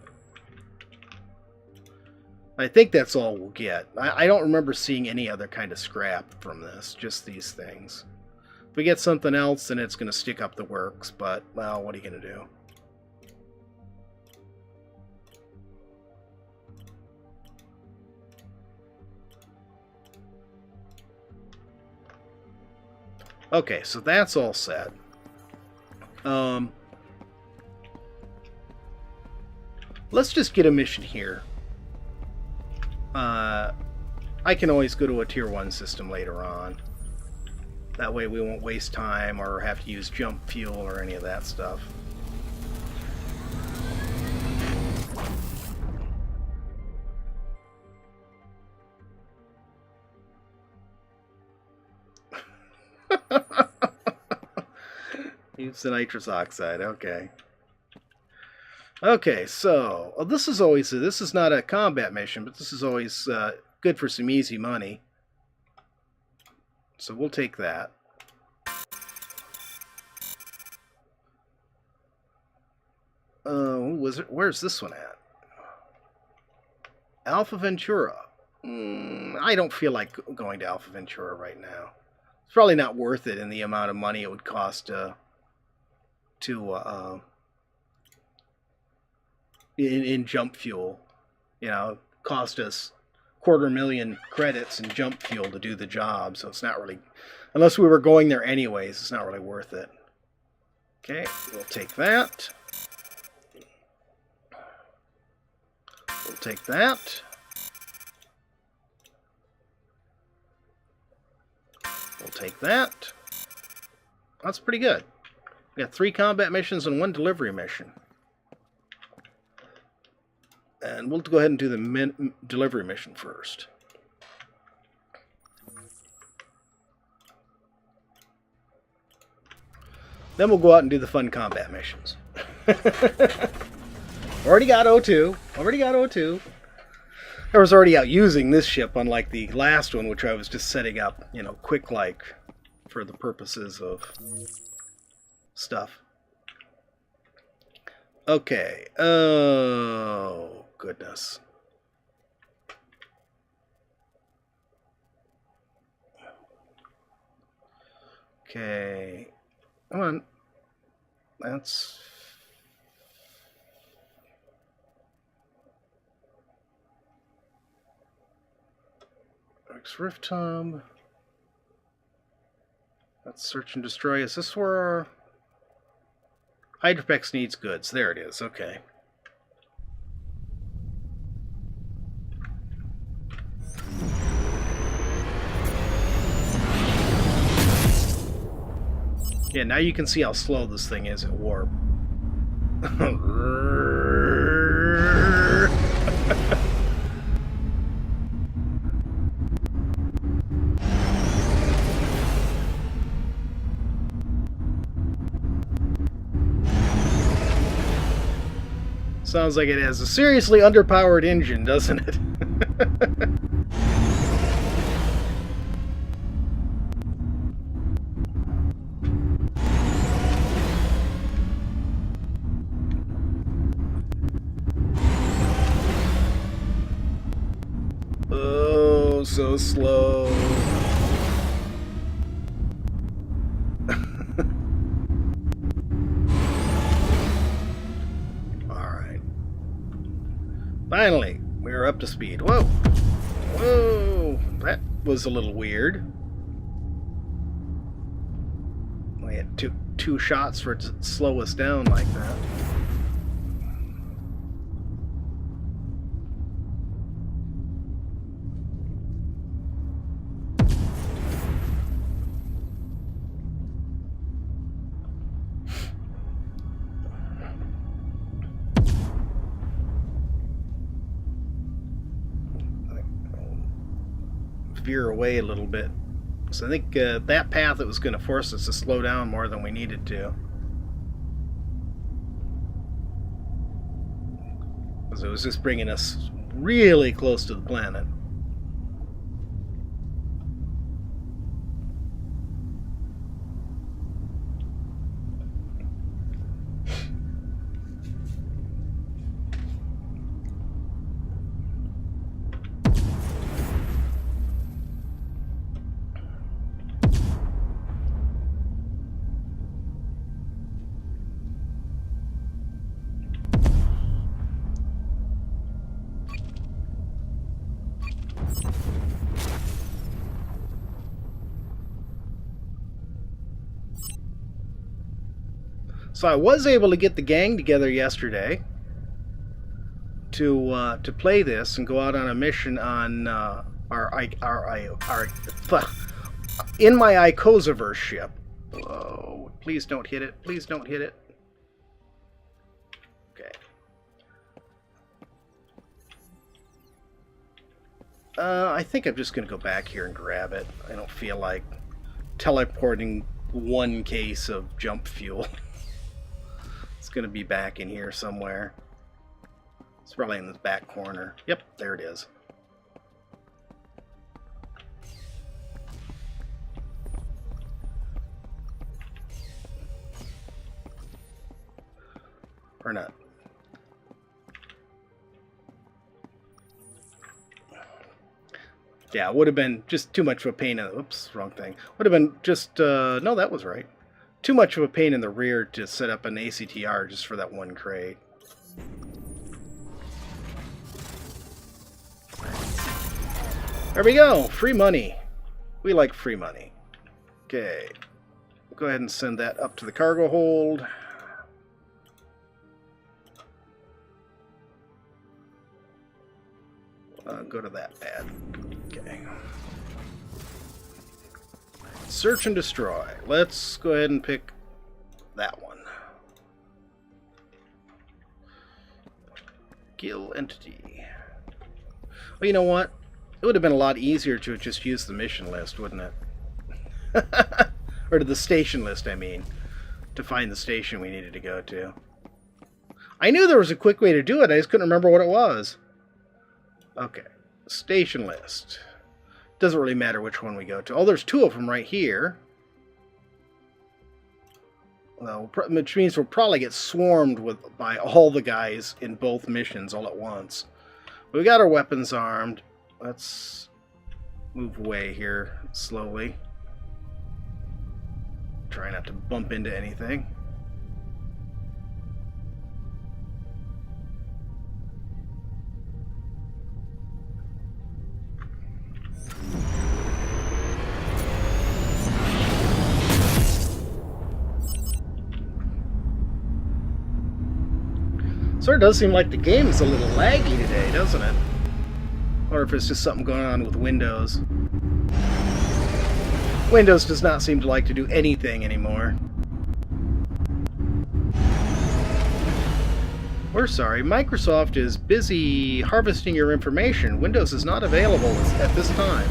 I think that's all we'll get. I don't remember seeing any other kind of scrap from this, just these things. If we get something else, then it's going to stick up the works, but, well, what are you going to do? Okay, so that's all set. Let's just get a mission here. I can always go to a tier 1 system later on. That way we won't waste time or have to use jump fuel or any of that stuff. Use the nitrous oxide, okay. Okay, so this is not a combat mission, but this is always good for some easy money. So we'll take that. Where's this one at? Alpha Ventura. I don't feel like going to Alpha Ventura right now. It's probably not worth it in the amount of money it would cost in jump fuel. You know, cost us 250,000 credits in jump fuel to do the job, so it's not really, unless we were going there anyways, it's not really worth it. Okay, we'll take that. We'll take that. We'll take that. That's pretty good. We got 3 combat missions and 1 delivery mission. And we'll go ahead and do the delivery mission first. Then we'll go out and do the fun combat missions. Already got O2. Already got O2. I was already out using this ship, unlike the last one, which I was just setting up, you know, quick-like for the purposes of stuff. Okay. Oh, goodness. Okay. Come on. That's... Rift Hub. Let's search and destroy. Is this where our... Hydropex needs goods. There it is. Okay. Yeah, now you can see how slow this thing is at warp. Sounds like it has a seriously underpowered engine, doesn't it? Oh, so slow. Finally, we are up to speed. Whoa! Whoa! That was a little weird. We had two shots for it to slow us down like that. Veer away a little bit. So I think that path it was going to force us to slow down more than we needed to. Because it was just bringing us really close to the planet. So I was able to get the gang together yesterday to play this and go out on a mission on our in my Icosaverse ship. Whoa! Please don't hit it! Please don't hit it! Okay. I think I'm just gonna go back here and grab it. I don't feel like teleporting one case of jump fuel. It's going to be back in here somewhere. It's probably in this back corner. Yep, there it is. Or not. Yeah, it would have been just too much of a pain in the... Oops, wrong thing. Would have been just... no, that was right. Too much of a pain in the rear to set up an ACTR just for that one crate. There we go! Free money. We like free money. Okay. Go ahead and send that up to the cargo hold. Go to that pad. Okay. Search and destroy. Let's go ahead and pick that one. Kill entity. Well, you know what? It would have been a lot easier to just use the mission list, wouldn't it? Or to the station list, I mean. To find the station we needed to go to. I knew there was a quick way to do it, I just couldn't remember what it was. Okay. Station list. Doesn't really matter which one we go to. Oh, there's two of them right here. Well, which means we'll probably get swarmed by all the guys in both missions all at once. We got our weapons armed. Let's move away here slowly. Try not to bump into anything. Sort of does seem like the game is a little laggy today, doesn't it? Or if it's just something going on with Windows. Windows does not seem to like to do anything anymore. We're sorry, Microsoft is busy harvesting your information. Windows is not available at this time.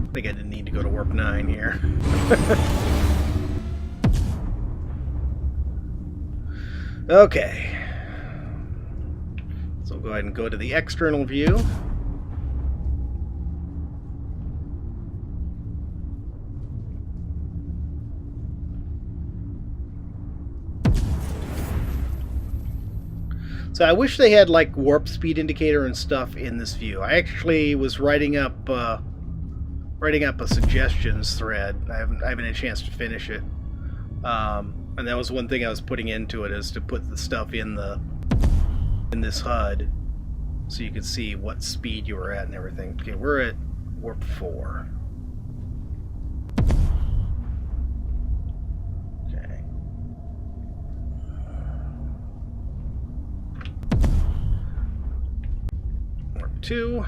I think I didn't need to go to warp 9 here. Okay. So we'll go ahead and go to the external view. So I wish they had like warp speed indicator and stuff in this view. I actually was writing up a suggestions thread. I haven't had a chance to finish it. And that was one thing I was putting into it, is to put the stuff in this HUD so you could see what speed you were at and everything. Okay, we're at warp 4. Okay. Warp 2.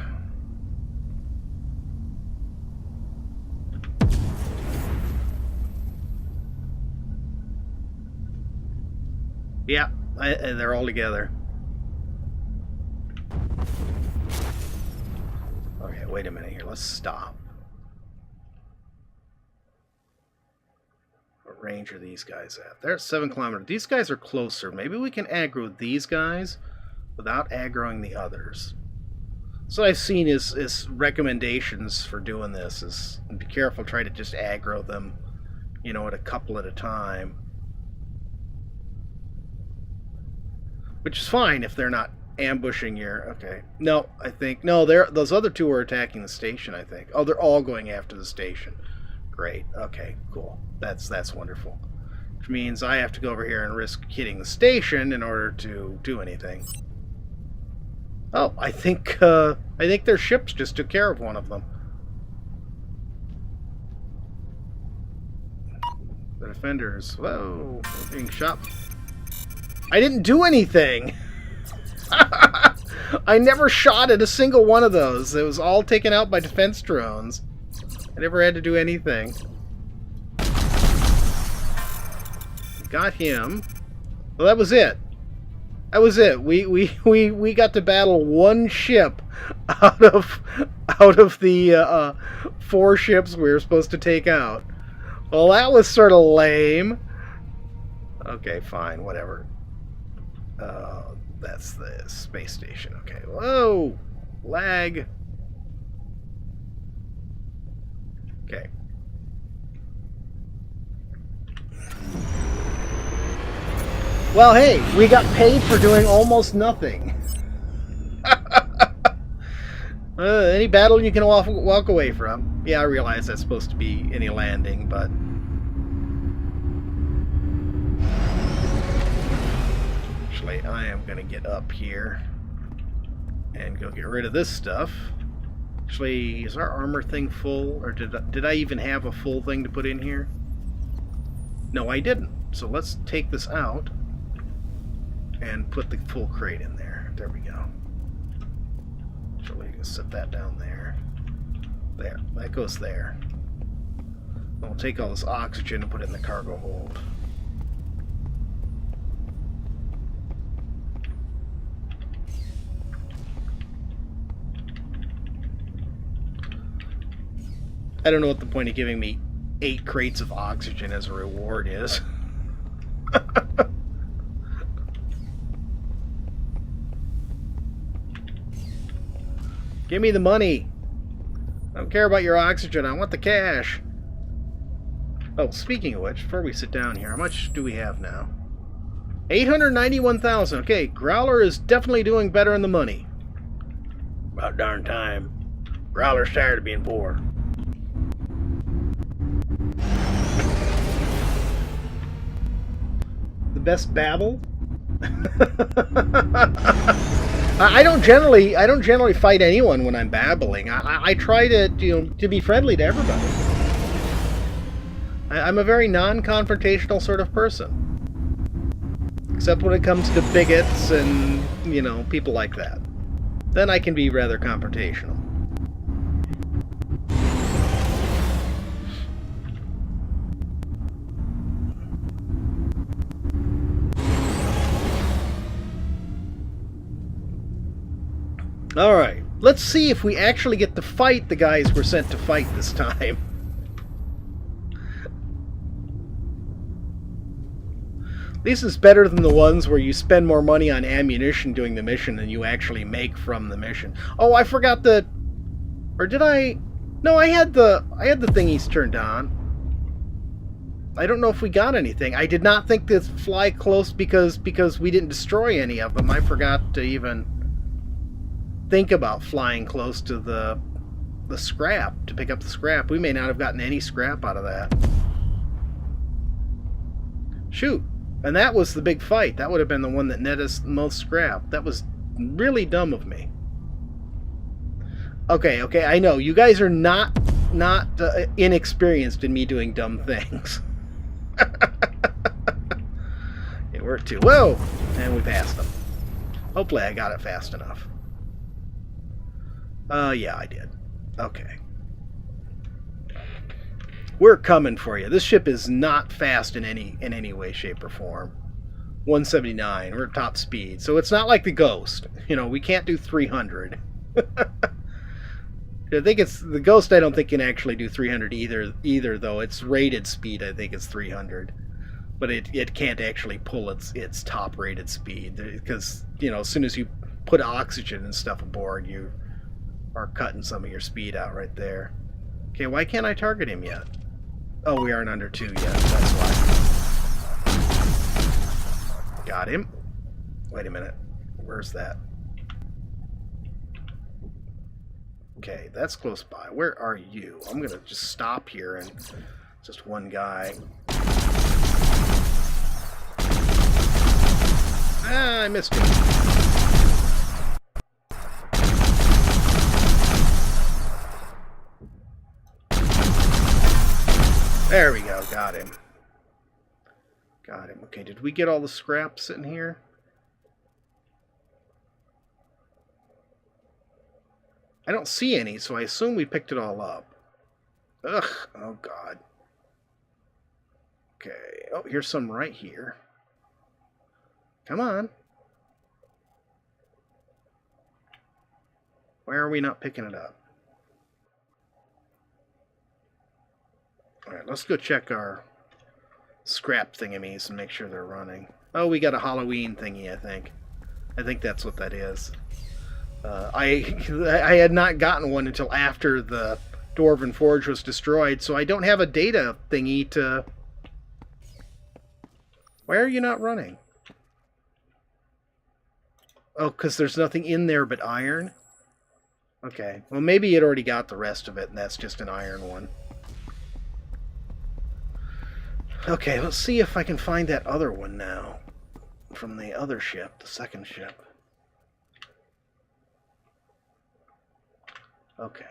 Yeah, they're all together. Okay, wait a minute here. Let's stop. What range are these guys at? They're at 7 kilometers. These guys are closer. Maybe we can aggro these guys without aggroing the others. So what I've seen is recommendations for doing this is be careful. Try to just aggro them, you know, at a couple at a time. Which is fine if they're not ambushing your... Okay. No, I think... No, those other two are attacking the station, I think. Oh, they're all going after the station. Great. Okay, cool. That's wonderful. Which means I have to go over here and risk hitting the station in order to do anything. Oh, I think their ships just took care of one of them. The defenders... Whoa. Being shot... I didn't do anything! I never shot at a single one of those. It was all taken out by defense drones. I never had to do anything. Got him. Well, that was it. That was it. We got to battle one ship out of the 4 ships we were supposed to take out. Well, that was sort of lame. Okay, fine, whatever. That's the space station. Okay. Whoa! Lag. Okay. Well, hey, we got paid for doing almost nothing. Any battle you can walk away from. Yeah, I realize that's supposed to be any landing, but... Actually, I am going to get up here and go get rid of this stuff. Actually, is our armor thing full? Or did I even have a full thing to put in here? No, I didn't. So let's take this out and put the full crate in there. There we go. Actually, set that down there. There. That goes there. I'll take all this oxygen and put it in the cargo hold. I don't know what the point of giving me 8 crates of oxygen as a reward is. Give me the money. I don't care about your oxygen. I want the cash. Oh, speaking of which, before we sit down here, how much do we have now? 891,000. Okay, Growler is definitely doing better in the money. About darn time. Growler's tired of being poor. The best babble? I don't generally fight anyone when I'm babbling. I try to to be friendly to everybody. I'm a very non-confrontational sort of person, except when it comes to bigots and people like that. Then I can be rather confrontational. Alright, let's see if we actually get to fight the guys we're sent to fight this time. This is better than the ones where you spend more money on ammunition doing the mission than you actually make from the mission. Oh, I forgot the... Or did I... No, I had the thingies turned on. I don't know if we got anything. I did not think to fly close because we didn't destroy any of them. I forgot to even think about flying close to the scrap, to pick up the scrap. We may not have gotten any scrap out of that. Shoot. And that was the big fight. That would have been the one that netted us the most scrap. That was really dumb of me. Okay, I know. You guys are not inexperienced in me doing dumb things. It worked too. Whoa! And we passed them. Hopefully I got it fast enough. Yeah, I did. Okay. We're coming for you. This ship is not fast in any way, shape, or form. 179. We're at top speed. So it's not like the Ghost. We can't do 300. I think it's... The Ghost I don't think can actually do 300 either though. Its rated speed I think is 300. But it can't actually pull its top rated speed. Because, as soon as you put oxygen and stuff aboard, you are cutting some of your speed out right there. Okay, why can't I target him yet? Oh, we aren't under 2 yet, that's why. Got him. Wait a minute. Where's that? Okay, that's close by. Where are you? I'm gonna just stop here and... Just one guy. Ah, I missed him. There we go, got him. Got him. Okay, did we get all the scraps sitting here? I don't see any, so I assume we picked it all up. Ugh, oh god. Okay, oh, here's some right here. Come on. Why are we not picking it up? Alright, let's go check our scrap thingamies and make sure they're running. Oh, we got a Halloween thingy, I think. I think that's what that is. I had not gotten one until after the Dwarven Forge was destroyed, so I don't have a data thingy to... Why are you not running? Oh, because there's nothing in there but iron? Okay, well maybe it already got the rest of it, and that's just an iron one. Okay, let's see if I can find that other one now. From the other ship, the second ship. Okay.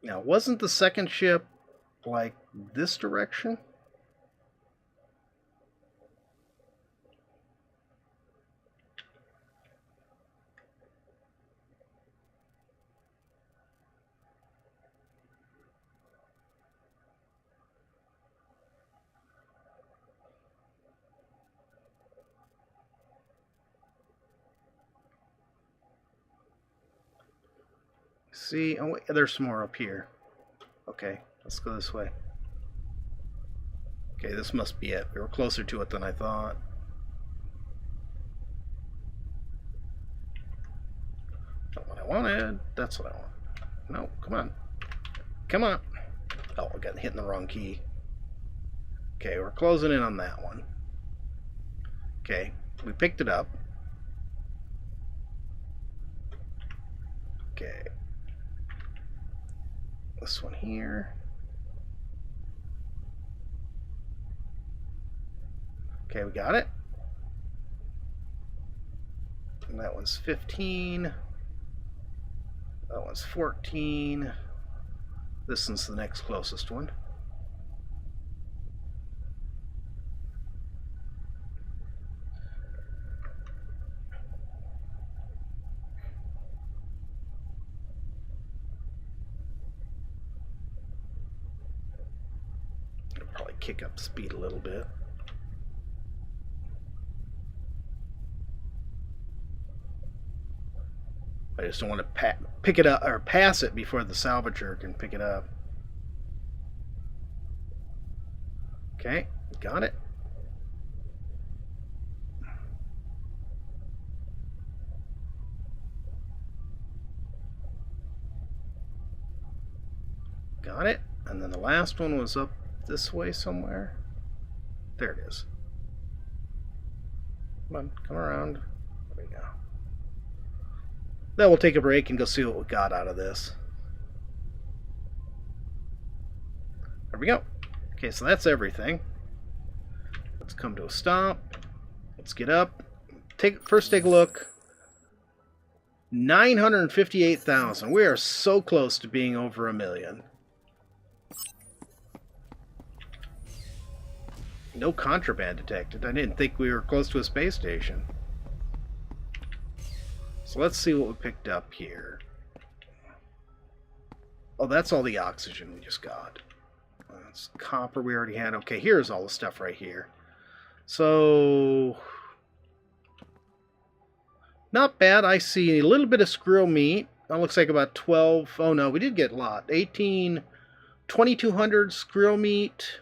Now, wasn't the second ship, like, this direction? See, oh wait, there's some more up here. Okay, let's go this way. Okay, this must be it. We were closer to it than I thought. Not what I wanted. That's what I want. No, come on. Come on. Oh, I got hit in the wrong key. Okay, we're closing in on that one. Okay, we picked it up. Okay. This one here. Okay, we got it. And that one's 15. That one's 14. This one's the next closest one. I'll probably kick up speed a little bit. I just don't want to pick it up or pass it before the salvager can pick it up. Okay, got it. Got it. And then the last one was up this way somewhere. There it is. Come on, come around. There we go. Then we'll take a break and go see what we got out of this. There we go. Okay, so that's everything. Let's come to a stop. Let's get up. First take a look. 958,000. We are so close to being over 1 million. No contraband detected. I didn't think we were close to a space station. So let's see what we picked up here. Oh, that's all the oxygen we just got. That's copper we already had. Okay, here's all the stuff right here. So, not bad. I see a little bit of squirrel meat. That looks like about 12. Oh no, we did get a lot. 2,200 squirrel meat.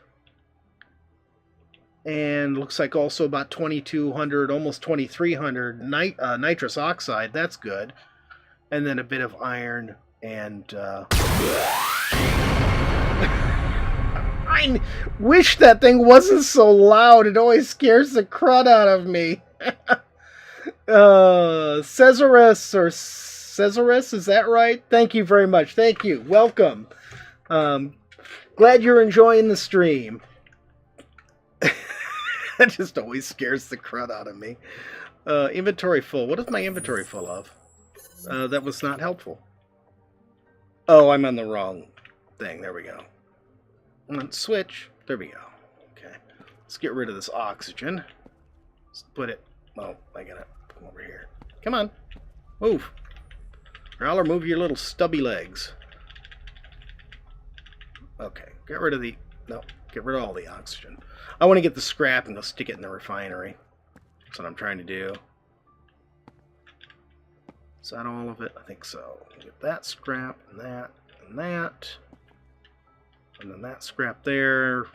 And looks like also about 2,200, almost 2,300 nitrous oxide. That's good. And then a bit of iron and... I wish that thing wasn't so loud. It always scares the crud out of me. Cesarus, is that right? Thank you very much. Thank you. Welcome. Glad you're enjoying the stream. That just always scares the crud out of me. Inventory full. What is my inventory full of? That was not helpful. Oh, I'm on the wrong thing. There we go. Let's switch. There we go. Okay. Let's get rid of this oxygen. Let's put it... Oh, I gotta come over here. Come on. Move. Growler, move your little stubby legs. Okay. Get rid of the... No. Get rid of all the oxygen. I want to get the scrap and go stick it in the refinery. That's what I'm trying to do. Is that all of it? I think so. Get that scrap and that and that. And then that scrap there.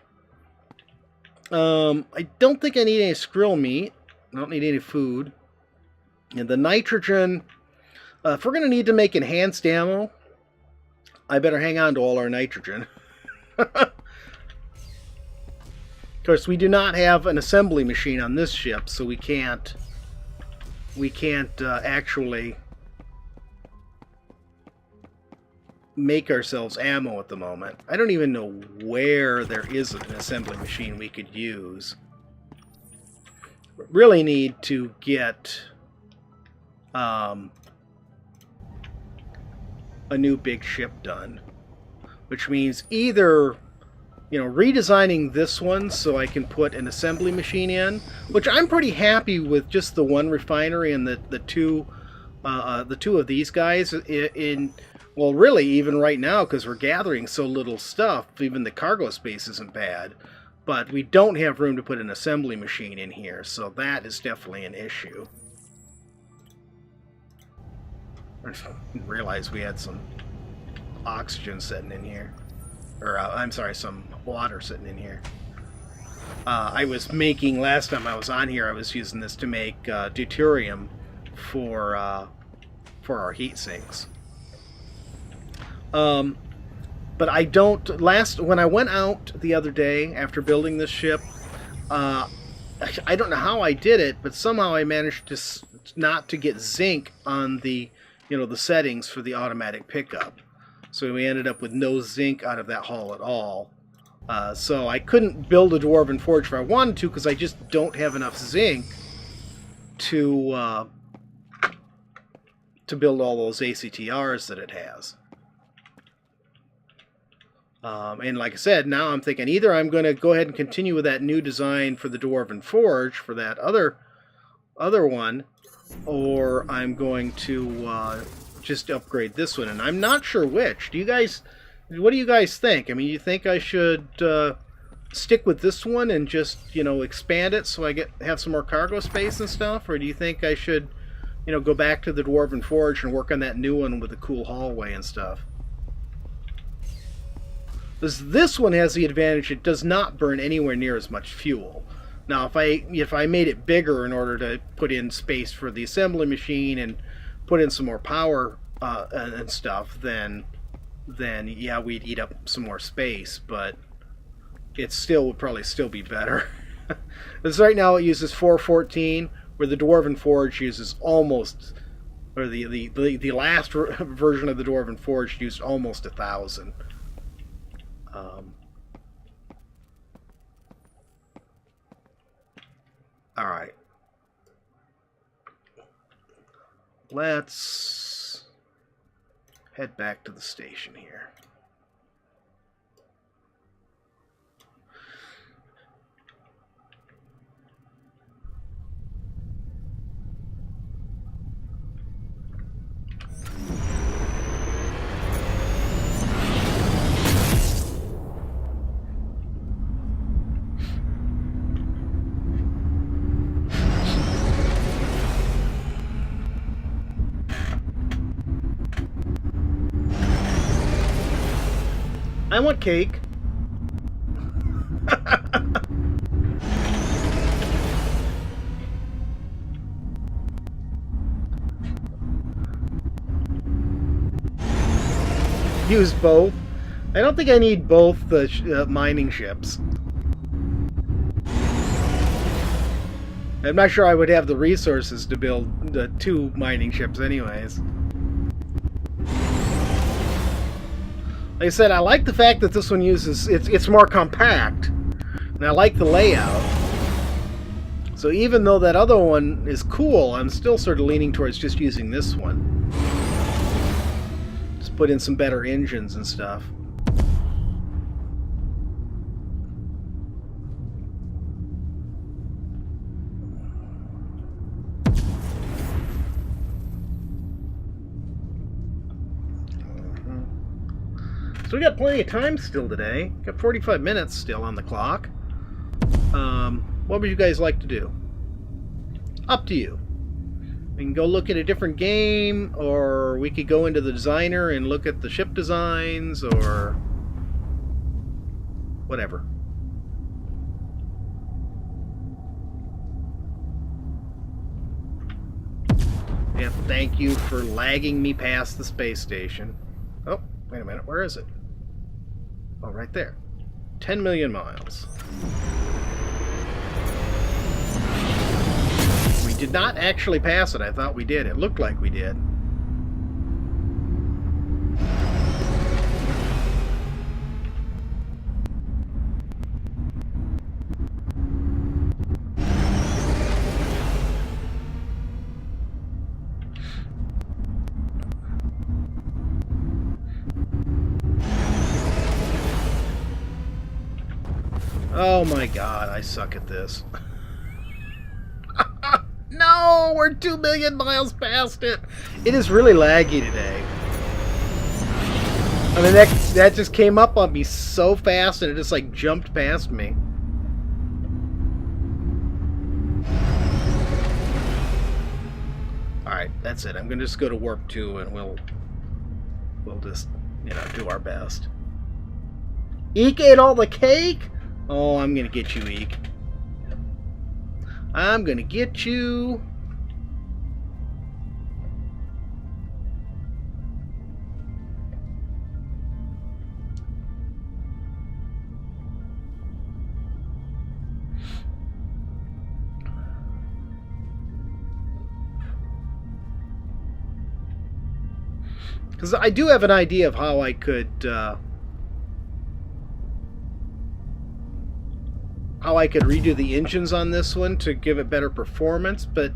I don't think I need any squirrel meat. I don't need any food. And the nitrogen, if we're going to need to make enhanced ammo, I better hang on to all our nitrogen. Of course, we do not have an assembly machine on this ship, so we can't actually make ourselves ammo at the moment. I don't even know where there is an assembly machine we could use. Really need to get a new big ship done, which means either redesigning this one so I can put an assembly machine in, which I'm pretty happy with just the one refinery and the two of these guys in. Well, really, even right now, because we're gathering so little stuff, even the cargo space isn't bad. But we don't have room to put an assembly machine in here, so that is definitely an issue. I didn't realize we had some oxygen sitting in here. Or, I'm sorry, some water sitting in here. I was making, last time I was on here, I was using this to make deuterium for our heat sinks. But I don't. When I went out the other day after building this ship, I don't know how I did it, but somehow I managed to not to get zinc on the, the settings for the automatic pickup. So we ended up with no zinc out of that hull at all. So I couldn't build a Dwarven Forge if I wanted to, because I just don't have enough zinc to build all those ACTRs that it has. And like I said, now I'm thinking either I'm going to go ahead and continue with that new design for the Dwarven Forge for that other one, or I'm going to just upgrade this one. And I'm not sure which. What do you guys think? I mean, you think I should stick with this one and just, expand it so I have some more cargo space and stuff? Or do you think I should, go back to the Dwarven Forge and work on that new one with the cool hallway and stuff? This one has the advantage it does not burn anywhere near as much fuel. Now, if I made it bigger in order to put in space for the assembly machine and put in some more power and stuff, then yeah, we'd eat up some more space, but it still would probably still be better. Because right now it uses 414, where the Dwarven Forge uses almost, or the last version of the Dwarven Forge used almost 1,000. All right. Let's head back to the station here. I want cake. Use both. I don't think I need both the mining ships. I'm not sure I would have the resources to build the 2 mining ships anyways. Like I said, I like the fact that this one uses, it's more compact, and I like the layout. So even though that other one is cool, I'm still sort of leaning towards just using this one. Just put in some better engines and stuff. So we got plenty of time still today. Got 45 minutes still on the clock. What would you guys like to do? Up to you. We can go look at a different game, or we could go into the designer and look at the ship designs, or whatever. Yeah, thank you for lagging me past the space station. Oh, wait a minute, where is it? Oh, right there. 10 million miles. We did not actually pass it. I thought we did. It looked like we did. Oh my god, I suck at this. No, we're 2 million miles past it. It is really laggy today. I mean, that just came up on me so fast and it just like jumped past me. Alright, that's it. I'm gonna just go to warp 2 and we'll just, do our best. Eek ate all the cake? Oh, I'm gonna get you, Eek. I'm gonna get you. Because I do have an idea of how I could redo the engines on this one to give it better performance, but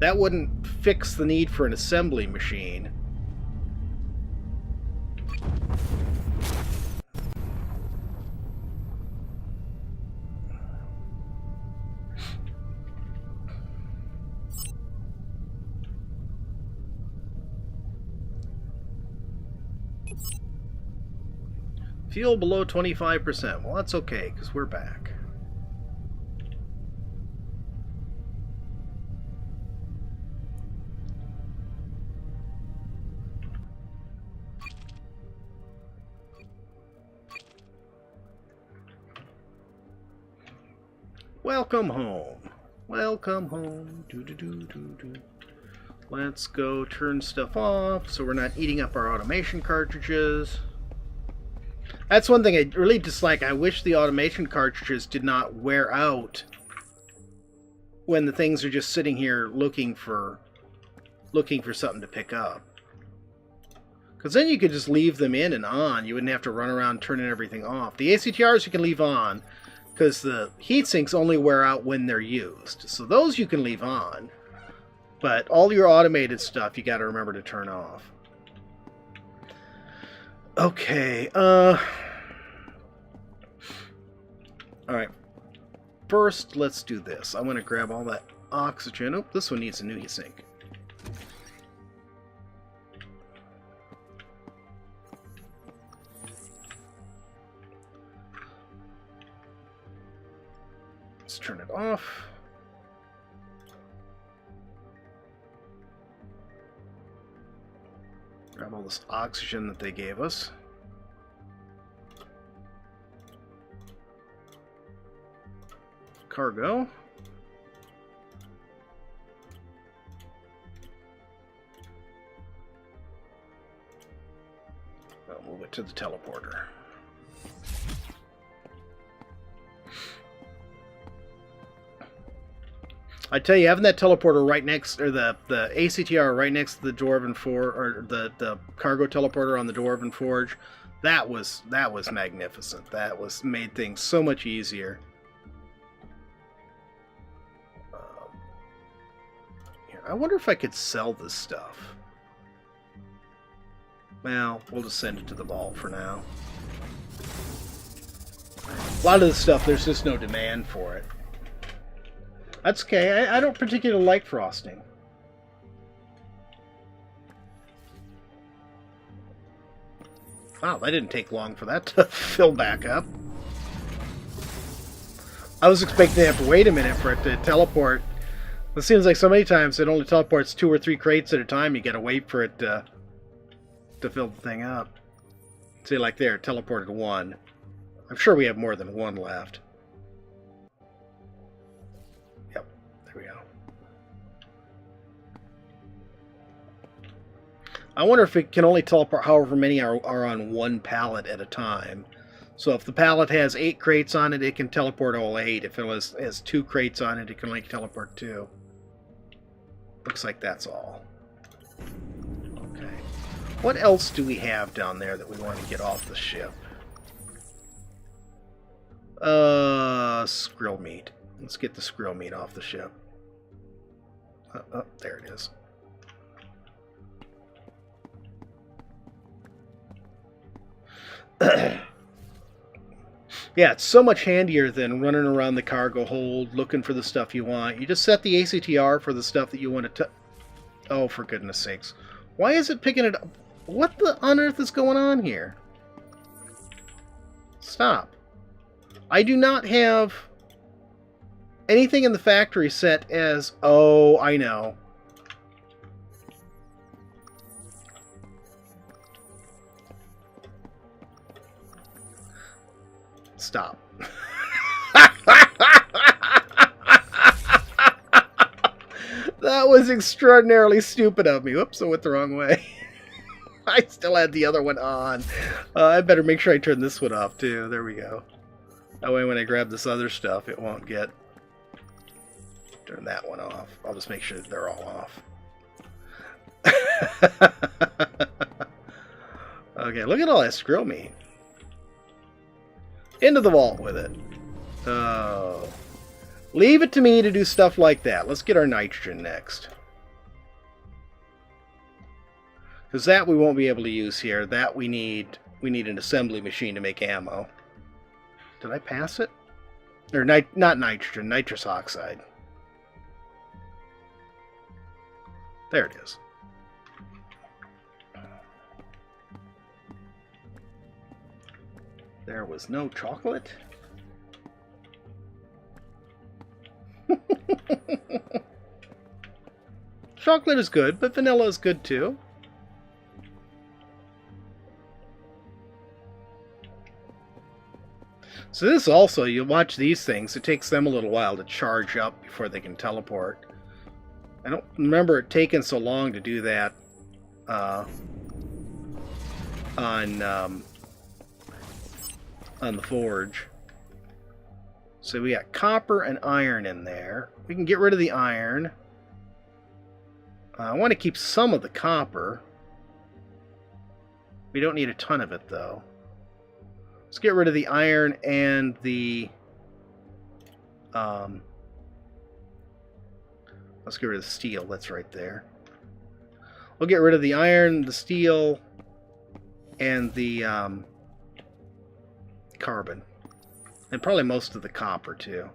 that wouldn't fix the need for an assembly machine. Fuel below 25%. Well, that's okay, because we're back. Welcome home. Welcome home. Do. Let's go turn stuff off so we're not eating up our automation cartridges. That's one thing I really dislike. I wish the automation cartridges did not wear out when the things are just sitting here looking for something to pick up. Because then you could just leave them in and on. You wouldn't have to run around turning everything off. The ACTRs you can leave on because the heat sinks only wear out when they're used. So those you can leave on. But all your automated stuff you got to remember to turn off. Okay, alright. First, let's do this. I want to grab all that oxygen. Oh, this one needs a new heat sink. Let's turn it off. Grab all this oxygen that they gave us. Cargo. I'll move it to the teleporter. I tell you, having that teleporter right next, or the ACTR right next to the Dwarven Forge, or the cargo teleporter on the Dwarven Forge, that was magnificent. That made things so much easier. Here, I wonder if I could sell this stuff. Well, we'll just send it to the vault for now. A lot of the stuff, there's just no demand for it. That's okay. I don't particularly like frosting. Wow, that didn't take long for that to fill back up. I was expecting to have to wait a minute for it to teleport. It seems like so many times it only teleports 2 or 3 crates at a time. You gotta wait for it to fill the thing up. See, like there, teleported 1. I'm sure we have more than 1 left. I wonder if it can only teleport however many are on 1 pallet at a time. So if the pallet has 8 crates on it, it can teleport all 8. If it has 2 crates on it, it can only teleport 2. Looks like that's all. Okay. What else do we have down there that we want to get off the ship? Skrill meat. Let's get the skrill meat off the ship. Oh, there it is. Yeah, it's so much handier than running around the cargo hold looking for the stuff you want. You just set the ACTR for the stuff that you want to... Oh, for goodness sakes. Why is it picking it up? What on earth is going on here? Stop. I do not have anything in the factory set as... Oh, I know. Stop. That was extraordinarily stupid of me. Whoops, I went the wrong way. I still had the other one on. I better make sure I turn this one off too. There we go. That way when I grab this other stuff, it won't get... Turn that one off. I'll just make sure that they're all off. Okay, look at all that skrill meat. Into the vault with it. Oh. Leave it to me to do stuff like that. Let's get our nitrogen next. Because that we won't be able to use here. That we need an assembly machine to make ammo. Did I pass it? Or not nitrogen, nitrous oxide. There it is. There was no chocolate. Chocolate is good, but vanilla is good too. So this also, you watch these things, it takes them a little while to charge up before they can teleport. I don't remember it taking so long to do that on the forge. So we got copper and iron in there. We can get rid of the iron. I want to keep some of the copper. We don't need a ton of it though. Let's get rid of the iron and the let's get rid of the steel. That's right there. We'll get rid of the iron, the steel, and the carbon. And probably most of the copper, too.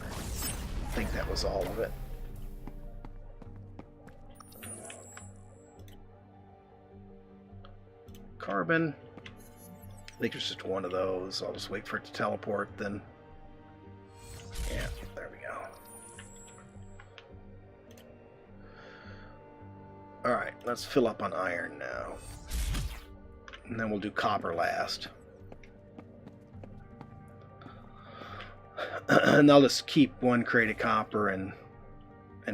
I think that was all of it. Carbon. I think it's just one of those. I'll just wait for it to teleport, then. Yeah, there we go. Alright, let's fill up on iron now. And then we'll do copper last. And I'll just keep one crate of copper and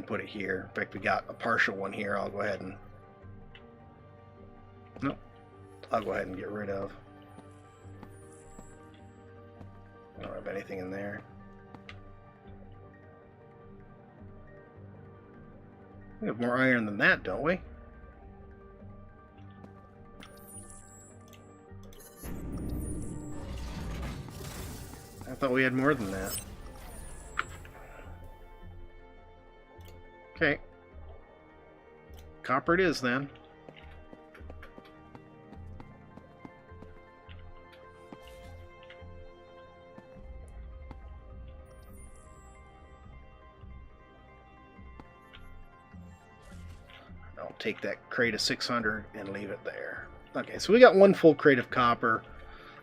put it here. In fact, we got a partial one here. I'll go ahead and... Nope. I'll go ahead and get rid of. I don't have anything in there. We have more iron than that, don't we? I thought we had more than that. Okay. Copper it is then. I'll take that crate of 600 and leave it there. Okay, so we got one full crate of copper.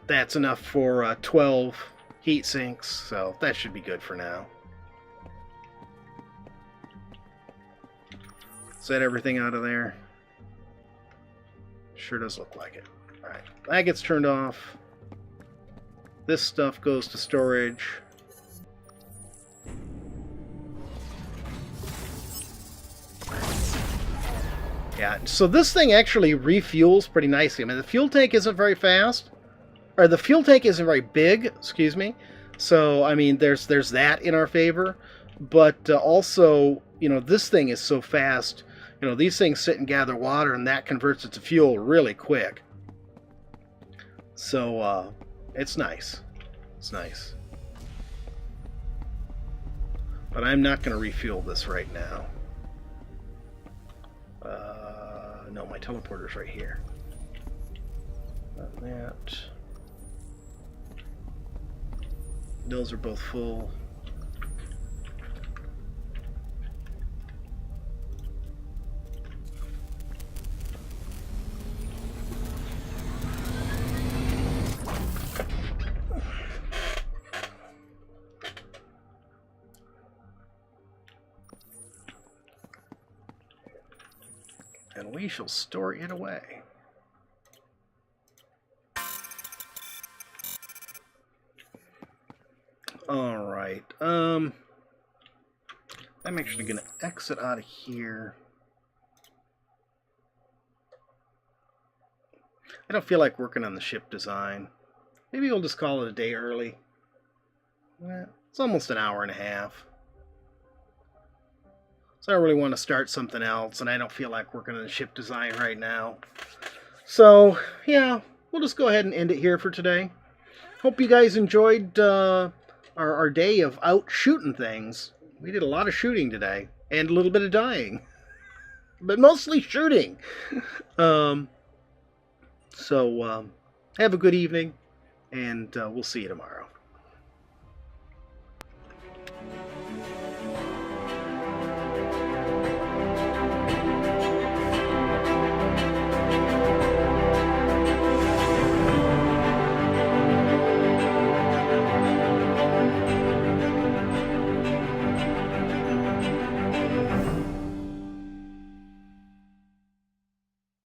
That's enough for 12 heat sinks, so that should be good for now. Is that everything out of there? Sure does look like it. Alright, that gets turned off. This stuff goes to storage. Yeah, so this thing actually refuels pretty nicely. I mean, the fuel tank isn't very fast. Or the fuel tank isn't very big, excuse me. So, I mean, there's that in our favor. But also, you know, this thing is so fast. You know, these things sit and gather water, and that converts it to fuel really quick. So, it's nice. It's nice. But I'm not going to refuel this right now. No, my teleporter's right here. Not that. Those are both full. And we shall store it away. Alright, I'm actually going to exit out of here. I don't feel like working on the ship design. Maybe we'll just call it a day early. It's almost an hour and a half. So I really want to start something else, and I don't feel like working on ship design right now. So, yeah, we'll just go ahead and end it here for today. Hope you guys enjoyed our day of out shooting things. We did a lot of shooting today, and a little bit of dying. But mostly shooting. So, have a good evening, and we'll see you tomorrow.